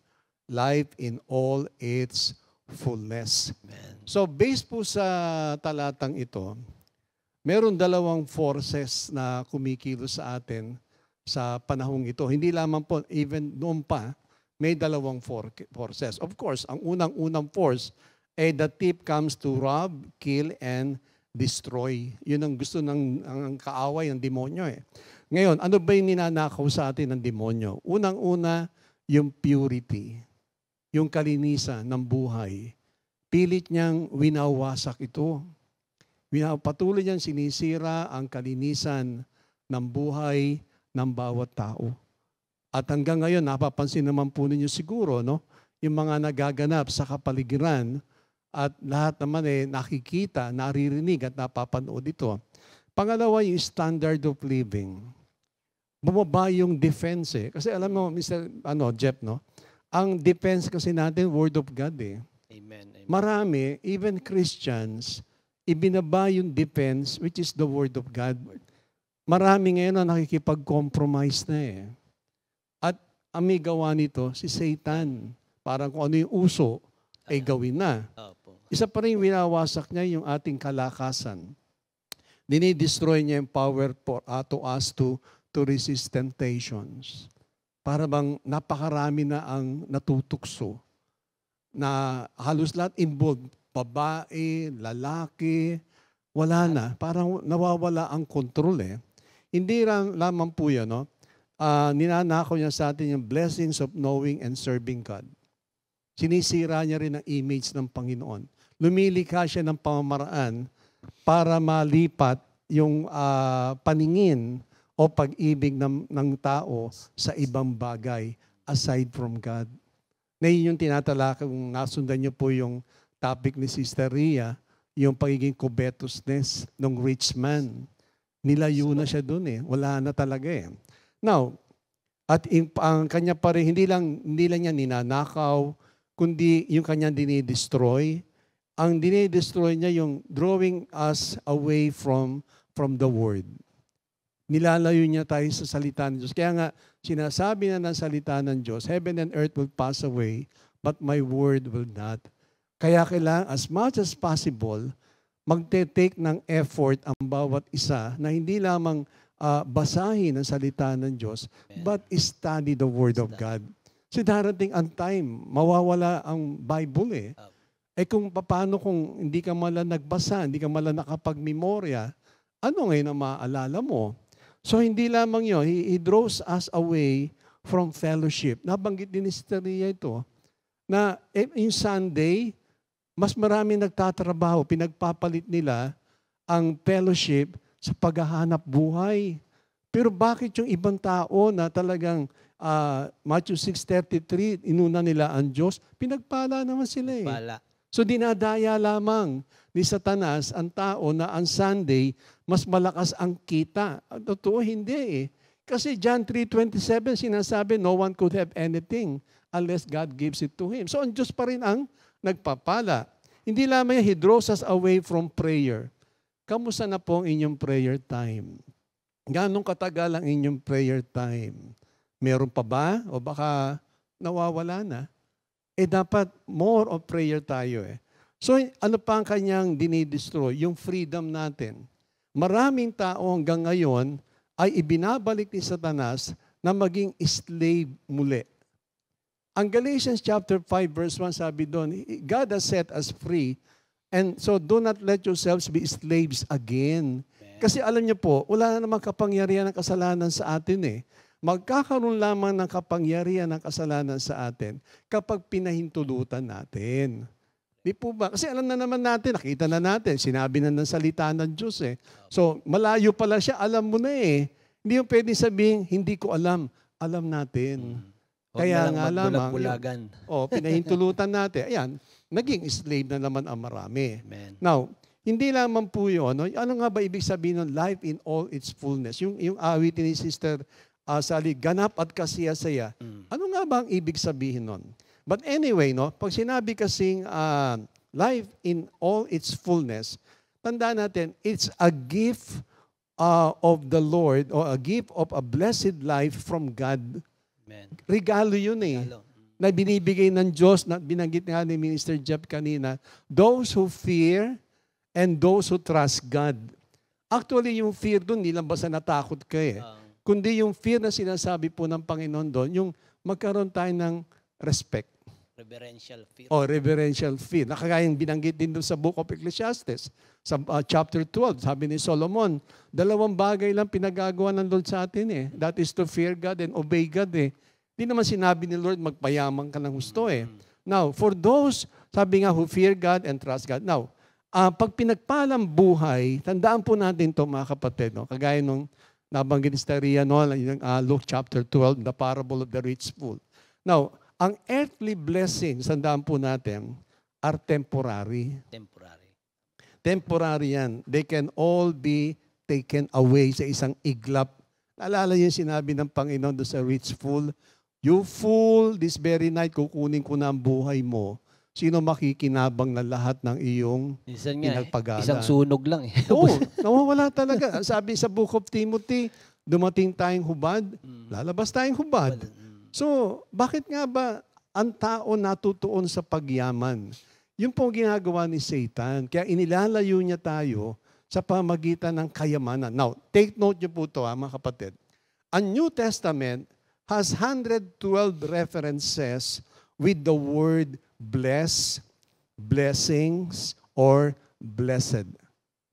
Speaker 2: in all its fullness.
Speaker 4: Amen.
Speaker 2: So based po sa talatang ito, meron dalawang forces na kumikilos sa atin sa panahong ito. Hindi lamang po, even noon pa, may dalawang forces. Of course, ang unang force ay the thief comes to rob, kill, and destroy. Yun ang gusto ng kaaway ng demonyo eh. Ngayon, ano ba yung ninanakaw sa atin ng demonyo? Unang-una, yung purity, yung kalinisan ng buhay. Pilit niyang winawasak ito. Patuloy niyang sinisira ang kalinisan ng buhay ng bawat tao. At hanggang ngayon, napapansin naman po ninyo siguro, no? Yung mga nagaganap sa kapaligiran at lahat naman nakikita, naririnig at napapanood ito. Pangalawa, yung standard of living. Bumaba yung defense eh. Kasi alam mo, Mr. Jeff, no? Ang defense kasi natin, Word of God eh.
Speaker 4: Amen. Amen.
Speaker 2: Marami, even Christians, ibinaba yung defense, which is the Word of God. Marami ngayon na nakikipag-compromise na eh. At ang may gawa nito, si Satan. Parang kung ano yung uso, ay gawin na.
Speaker 4: Opo.
Speaker 2: Isa pa rin winawasak niya yung ating kalakasan. Dinidestroy niya yung power to us to resist temptations. Para bang napakarami na ang natutukso na halos lahat involved. Babae, lalaki, wala na. Parang nawawala ang kontrol eh. Hindi lamang po yan, no? Ninanakaw niya sa atin yung blessings of knowing and serving God. Sinisira niya rin ang image ng Panginoon. Lumilikha siya ng pamamaraan para malipat yung paningin o pag-ibig ng tao sa ibang bagay aside from God. Ngayon yung tinatalakay, kung nasundan niyo po yung topic ni Sister Ria, yung pagiging covetousness ng rich man. Nilayo na siya dun eh. Wala na talaga eh. Now, at ang kanya pa rin, hindi lang niya ninanakaw, kundi yung kanya dinidestroy. Ang dinidestroy niya yung drawing us away from the Word. Nilalayo niya tayo sa salita ng Diyos. Kaya nga, sinasabi na ng salita ng Diyos, heaven and earth will pass away, but my word will not. Kaya kailangan, as much as possible, magte-take ng effort ang bawat isa na hindi lamang basahin ang salita ng Diyos, but study the Word of God. Kasi darating ang time, mawawala ang Bible eh. Kung paano kung hindi ka mala nagbasa, hindi ka mala nakapag-memorya, ano ngayon ang maaalala mo? So hindi lamang yun, He draws us away from fellowship. Nabanggit din ni Sister Ria ito, na yung Sunday, mas marami nagtatrabaho, pinagpapalit nila ang fellowship sa paghahanap buhay. Pero bakit yung ibang tao na talagang Matthew 6:33, inuna nila ang Diyos, pinagpala naman sila eh.
Speaker 4: Pala.
Speaker 2: So dinadaya lamang ni Satanas ang tao na ang Sunday, mas malakas ang kita. Totoo, hindi eh. Kasi John 3:27 sinasabi, no one could have anything unless God gives it to him. So ang Diyos pa rin ang nagpapala. Hindi lamang He draws us away from prayer. Kamusta na po ang inyong prayer time? Ganong katagal ang inyong prayer time? Meron pa ba? O baka nawawala na? Dapat more of prayer tayo eh. So ano pa ang kanyang dinidestroy? Yung freedom natin. Maraming tao hanggang ngayon ay ibinabalik ni Satanas na maging slave muli. Ang Galatians chapter 5 verse 1 sabi doon, God has set us free and so do not let yourselves be slaves again. Kasi alam niyo po, wala na namang kapangyarihan ng kasalanan sa atin eh. Magkakaroon lamang ng kapangyarihan ng kasalanan sa atin kapag pinahintulutan natin. Di po ba? Kasi alam na naman natin, nakita na natin, sinabi na ng salita ng Diyos eh. So malayo pala siya, alam mo na eh. Hindi yung pwede sabihin, hindi ko alam. Alam natin. Kaya nga lamang, pinahintulutan natin. Ayan, naging slave na naman ang marami.
Speaker 4: Amen.
Speaker 2: Now, Hindi lamang po yun. No? Ano nga ba ibig sabihin ng life in all its fullness? Yung awit ni Sister Sally, ganap at kasaya-saya. Ano nga ba ang ibig sabihin nun? But anyway, no, pag sinabi kasing life in all its fullness, tandaan natin, it's a gift of the Lord or a gift of a blessed life from God.
Speaker 4: Amen.
Speaker 2: Regalo yun eh.
Speaker 4: Regalo.
Speaker 2: Na binibigay ng Diyos, na binanggit nga ni Minister Jeff kanina, those who fear and those who trust God. Actually, yung fear doon, hindi lang basta natakot ka eh. Kundi yung fear na sinasabi po ng Panginoon doon, yung magkaroon tayo ng respect.
Speaker 4: Reverential fear.
Speaker 2: O reverential fear. Nakagayang binanggit din doon sa Book of Ecclesiastes. Sa chapter 12, sabi ni Solomon, 2 bagay lang pinagagawa ng Lord sa atin eh. That is to fear God and obey God eh. Hindi naman sinabi ni Lord, magpayaman ka ng gusto eh. Now, for those, sabi nga, who fear God and trust God. Now, pag pinagpalang buhay, tandaan po natin ito mga kapatid. No? Kagaya nung nabanggit ni Staria, no? Luke chapter 12, the parable of the rich fool. Now, ang earthly blessings, tandaan po natin, are temporary.
Speaker 4: Temporary.
Speaker 2: Temporary yan. They can all be taken away sa isang iglap. Naalala yung sinabi ng Panginoon doon sa rich fool, you fool, this very night kukunin ko na ang buhay mo. Sino makikinabang na lahat ng iyong
Speaker 4: Minsan nga,
Speaker 2: pinagpagala?
Speaker 4: isang sunog lang eh.
Speaker 2: Oo, nawawala talaga. Sabi sa Book of Timothy, dumating tayong hubad, lalabas tayong hubad. So, bakit nga ba ang tao natutuon sa pagyaman? Yung po ginagawa ni Satan. Kaya inilalayo niya tayo sa pamagitan ng kayamanan. Now, take note niyo po ito mga kapatid. Ang New Testament has 112 references with the word bless, blessings, or blessed.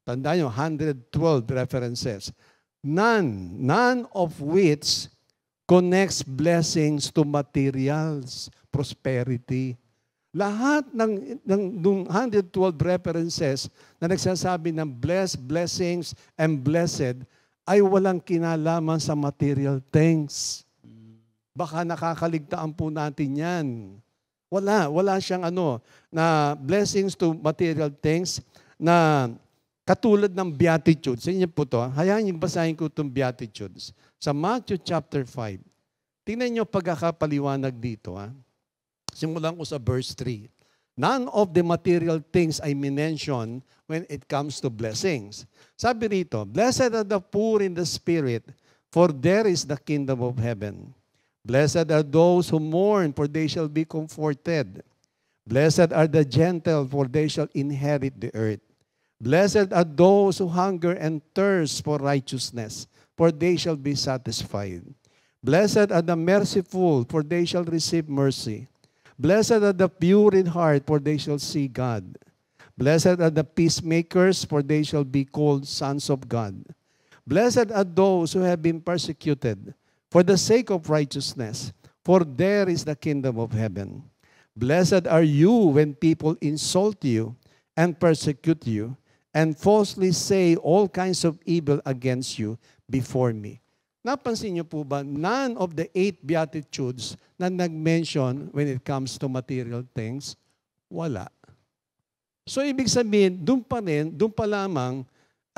Speaker 2: Tandaan nyo, 112 references. None of which connects blessings to materials, prosperity. Lahat ng 112 references na nagsasabi ng blessed, blessings, and blessed ay walang kinalaman sa material things. Baka nakakaligtaan po natin yan. Wala siyang na blessings to material things na katulad ng Beatitudes. Sa inyo po ito, hayaan yung basahin ko itong Beatitudes. Sa Matthew chapter 5, tingnan nyo pagkakapaliwanag dito. Simulan ko sa verse 3. None of the material things I mention when it comes to blessings. Sabi rito, blessed are the poor in the spirit, for there is the kingdom of heaven. Blessed are those who mourn, for they shall be comforted. Blessed are the gentle, for they shall inherit the earth. Blessed are those who hunger and thirst for righteousness, for they shall be satisfied. Blessed are the merciful, for they shall receive mercy. Blessed are the pure in heart, for they shall see God. Blessed are the peacemakers, for they shall be called sons of God. Blessed are those who have been persecuted for the sake of righteousness, for there is the kingdom of heaven. Blessed are you when people insult you and persecute you, and falsely say all kinds of evil against you before me. Napansin niyo po ba, none of the 8 Beatitudes na nag-mention when it comes to material things, wala. So ibig sabihin, doon pa lamang,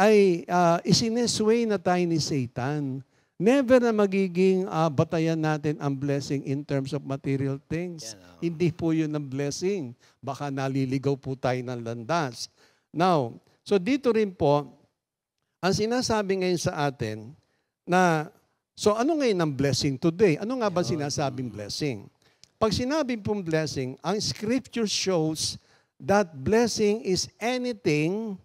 Speaker 2: ay isinesway na tayo ni Satan. Never na magiging batayan natin ang blessing in terms of material things. Hindi po yun ang blessing. Baka naliligaw po tayo ng landas. Now, so dito rin po, ang sinasabi ngayon sa atin na, so ano ngayon ang blessing today? Ano nga ba sinasabing blessing? Pag sinabing pong blessing, ang scripture shows that blessing is anything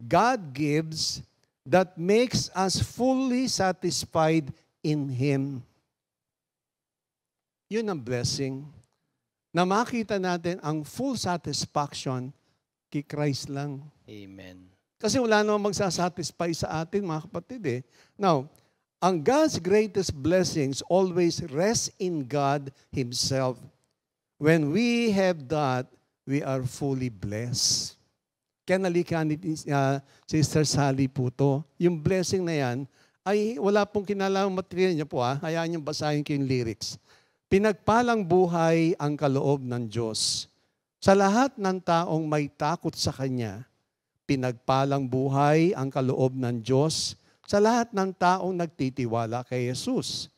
Speaker 2: God gives that makes us fully satisfied in Him. Yun ang blessing. Na makita natin ang full satisfaction kay Christ lang.
Speaker 4: Amen.
Speaker 2: Kasi wala namang magsasatisfy sa atin, mga kapatid eh. Now, ang God's greatest blessings always rest in God Himself. When we have that, we are fully blessed. Kaya nalikan ni Sister Sally po to. Yung blessing na yan, ay wala pong kinalaman material niya po hayaan niyong basahin ko yung lyrics. Pinagpalang buhay ang kaloob ng Diyos. Sa lahat ng taong may takot sa Kanya, pinagpalang buhay ang kaloob ng Diyos sa lahat ng taong nagtitiwala kay Jesus.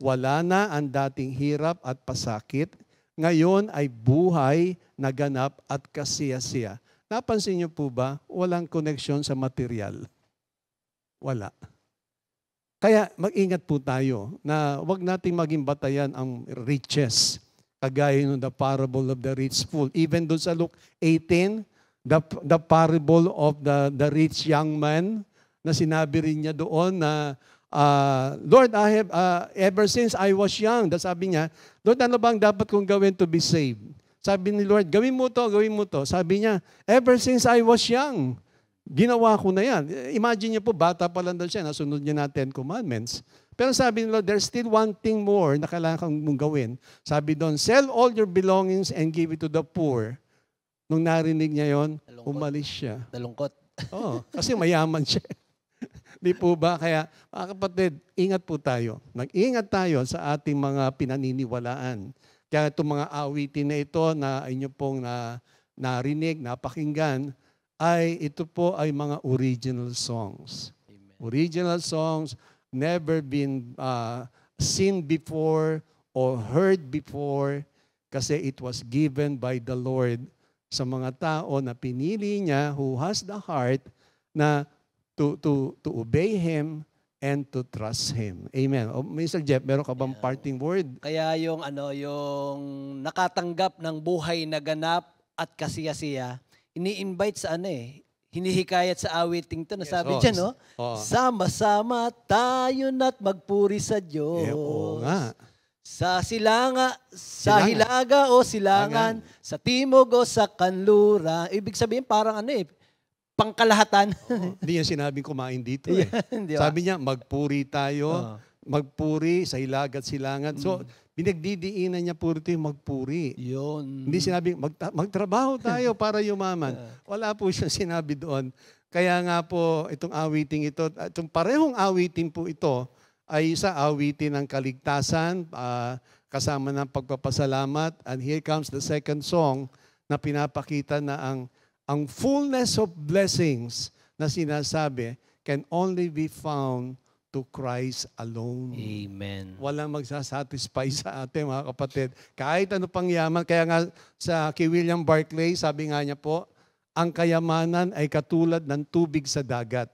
Speaker 2: Wala na ang dating hirap at pasakit. Ngayon ay buhay na ganap at kasiyasiya. Napansin niyo po ba, walang koneksyon sa material? Wala. Kaya mag-ingat po tayo na wag nating maging batayan ang riches. Kagaya ng the parable of the rich fool. Even doon sa Luke 18, the parable of the rich young man, na sinabi rin niya doon na, Lord, I have, ever since I was young, sabi niya, Lord, ano bang dapat kong gawin to be saved? Sabi ni Lord, gawin mo to, gawin mo to. Sabi niya, ever since I was young, ginawa ko na yan. Imagine niyo po, bata pa lang daw siya, nasunod niya na 10 commandments. Pero sabi ni Lord, there's still one thing more na kailangan mong gawin. Sabi doon, sell all your belongings and give it to the poor. Nung narinig niya yon, umalis siya.
Speaker 4: Nalungkot.
Speaker 2: Oo, kasi mayaman siya. Di po ba? Kaya, mga kapatid, ingat po tayo. Mag-ingat tayo sa ating mga pinaniniwalaan. Kaya itong mga awitin na ito na inyo pong narinig, napakinggan, ay ito po ay mga original songs.
Speaker 4: Amen.
Speaker 2: Original songs, never been seen before or heard before kasi it was given by the Lord sa mga tao na pinili niya who has the heart na to obey Him and to trust Him. Amen. O, Mr. Jeff, meron ka bang parting word?
Speaker 4: Kaya yung nakatanggap ng buhay na ganap at kasiyasiya, ini-invite sa hinihikayat sa awiting to na sabi dyan, no?
Speaker 2: Oo.
Speaker 4: Sama-sama tayo na't magpuri sa Diyos.
Speaker 2: Oo nga.
Speaker 4: Sa sa hilaga o silangan, sa timog o sa kanluran. Ibig sabihin parang pangkalahatan.
Speaker 2: Hindi yan sinabing kumain dito eh.
Speaker 4: Di ba?
Speaker 2: Sabi niya, magpuri tayo, magpuri sa hilaga at silangan. So, pinagdidiinan niya puro ito yung magpuri.
Speaker 4: Yun.
Speaker 2: Hindi sinabing, magtrabaho tayo para yumaman. Wala po siyang sinabi doon. Kaya nga po, itong awiting ito, itong parehong awiting po ito, ay isa awitin ng kaligtasan, kasama ng pagpapasalamat. And here comes the second song na pinapakita na ang fullness of blessings na sinasabi can only be found to Christ alone.
Speaker 4: Amen.
Speaker 2: Walang magsasatisfy sa atin, mga kapatid. Kahit ano pang yaman. Kaya nga kay William Barclay, sabi nga niya po, ang kayamanan ay katulad ng tubig sa dagat,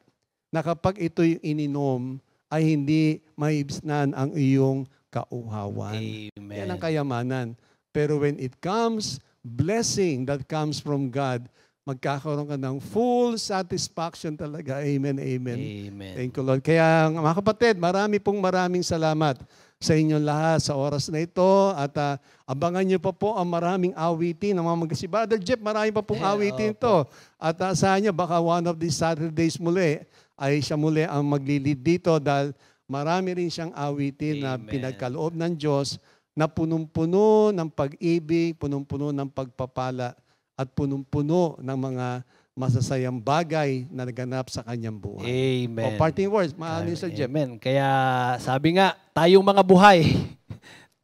Speaker 2: na kapag ito'y ininom, ay hindi maibsnan ang iyong kauhawan.
Speaker 4: Amen.
Speaker 2: Yan ang kayamanan. Pero when it comes, blessing that comes from God, magkakaroon ka ng full satisfaction talaga. Amen, amen.
Speaker 4: Amen.
Speaker 2: Thank you, Lord. Kaya mga kapatid, maraming salamat sa inyong lahat sa oras na ito. At abangan niyo pa po ang maraming awitin. Si Brother Jeff, marami pa pong awitin ito. At asahan niyo, baka one of these Saturdays muli, ay siya muli ang maglilid dito dahil marami rin siyang awitin na pinagkaloob ng Diyos na punong-puno ng pag-ibig, punong-puno ng pagpapala, at punong-puno ng mga masasayang bagay na naganap sa kanyang buhay.
Speaker 4: Amen.
Speaker 2: O parting words, Mr. Jeff.
Speaker 4: Amen. Kaya sabi nga, tayong mga buhay,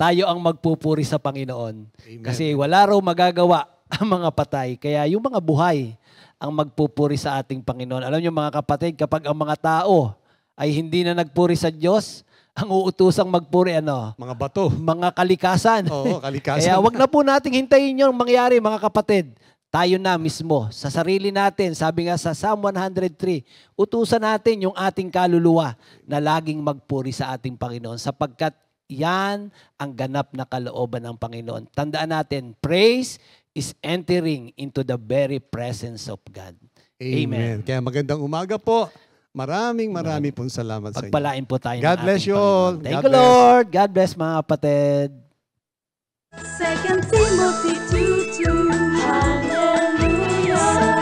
Speaker 4: tayo ang magpupuri sa Panginoon.
Speaker 2: Amen.
Speaker 4: Kasi wala raw magagawa ang mga patay. Kaya yung mga buhay ang magpupuri sa ating Panginoon. Alam niyo mga kapatid, kapag ang mga tao ay hindi na nagpuri sa Diyos, ang uutusang magpuri
Speaker 2: Mga bato.
Speaker 4: mga kalikasan.
Speaker 2: Oo, kalikasan.
Speaker 4: Kaya wag na po nating hintayin yung mangyari mga kapatid. Tayo na mismo, sa sarili natin, sabi nga sa Psalm 103, utusan natin yung ating kaluluwa na laging magpuri sa ating Panginoon sapagkat yan ang ganap na kalooban ng Panginoon. Tandaan natin, praise is entering into the very presence of God.
Speaker 2: Amen. Kaya magandang umaga po. Maraming pong salamat sa inyo.
Speaker 4: Pagpalain po tayo
Speaker 2: God
Speaker 4: ng
Speaker 2: bless
Speaker 4: ating
Speaker 2: you all.
Speaker 4: Panginoon. Thank
Speaker 2: God
Speaker 4: you,
Speaker 2: bless.
Speaker 4: Lord. God bless mga kapatid.
Speaker 6: 2 Timothy 2:2. Hallelujah.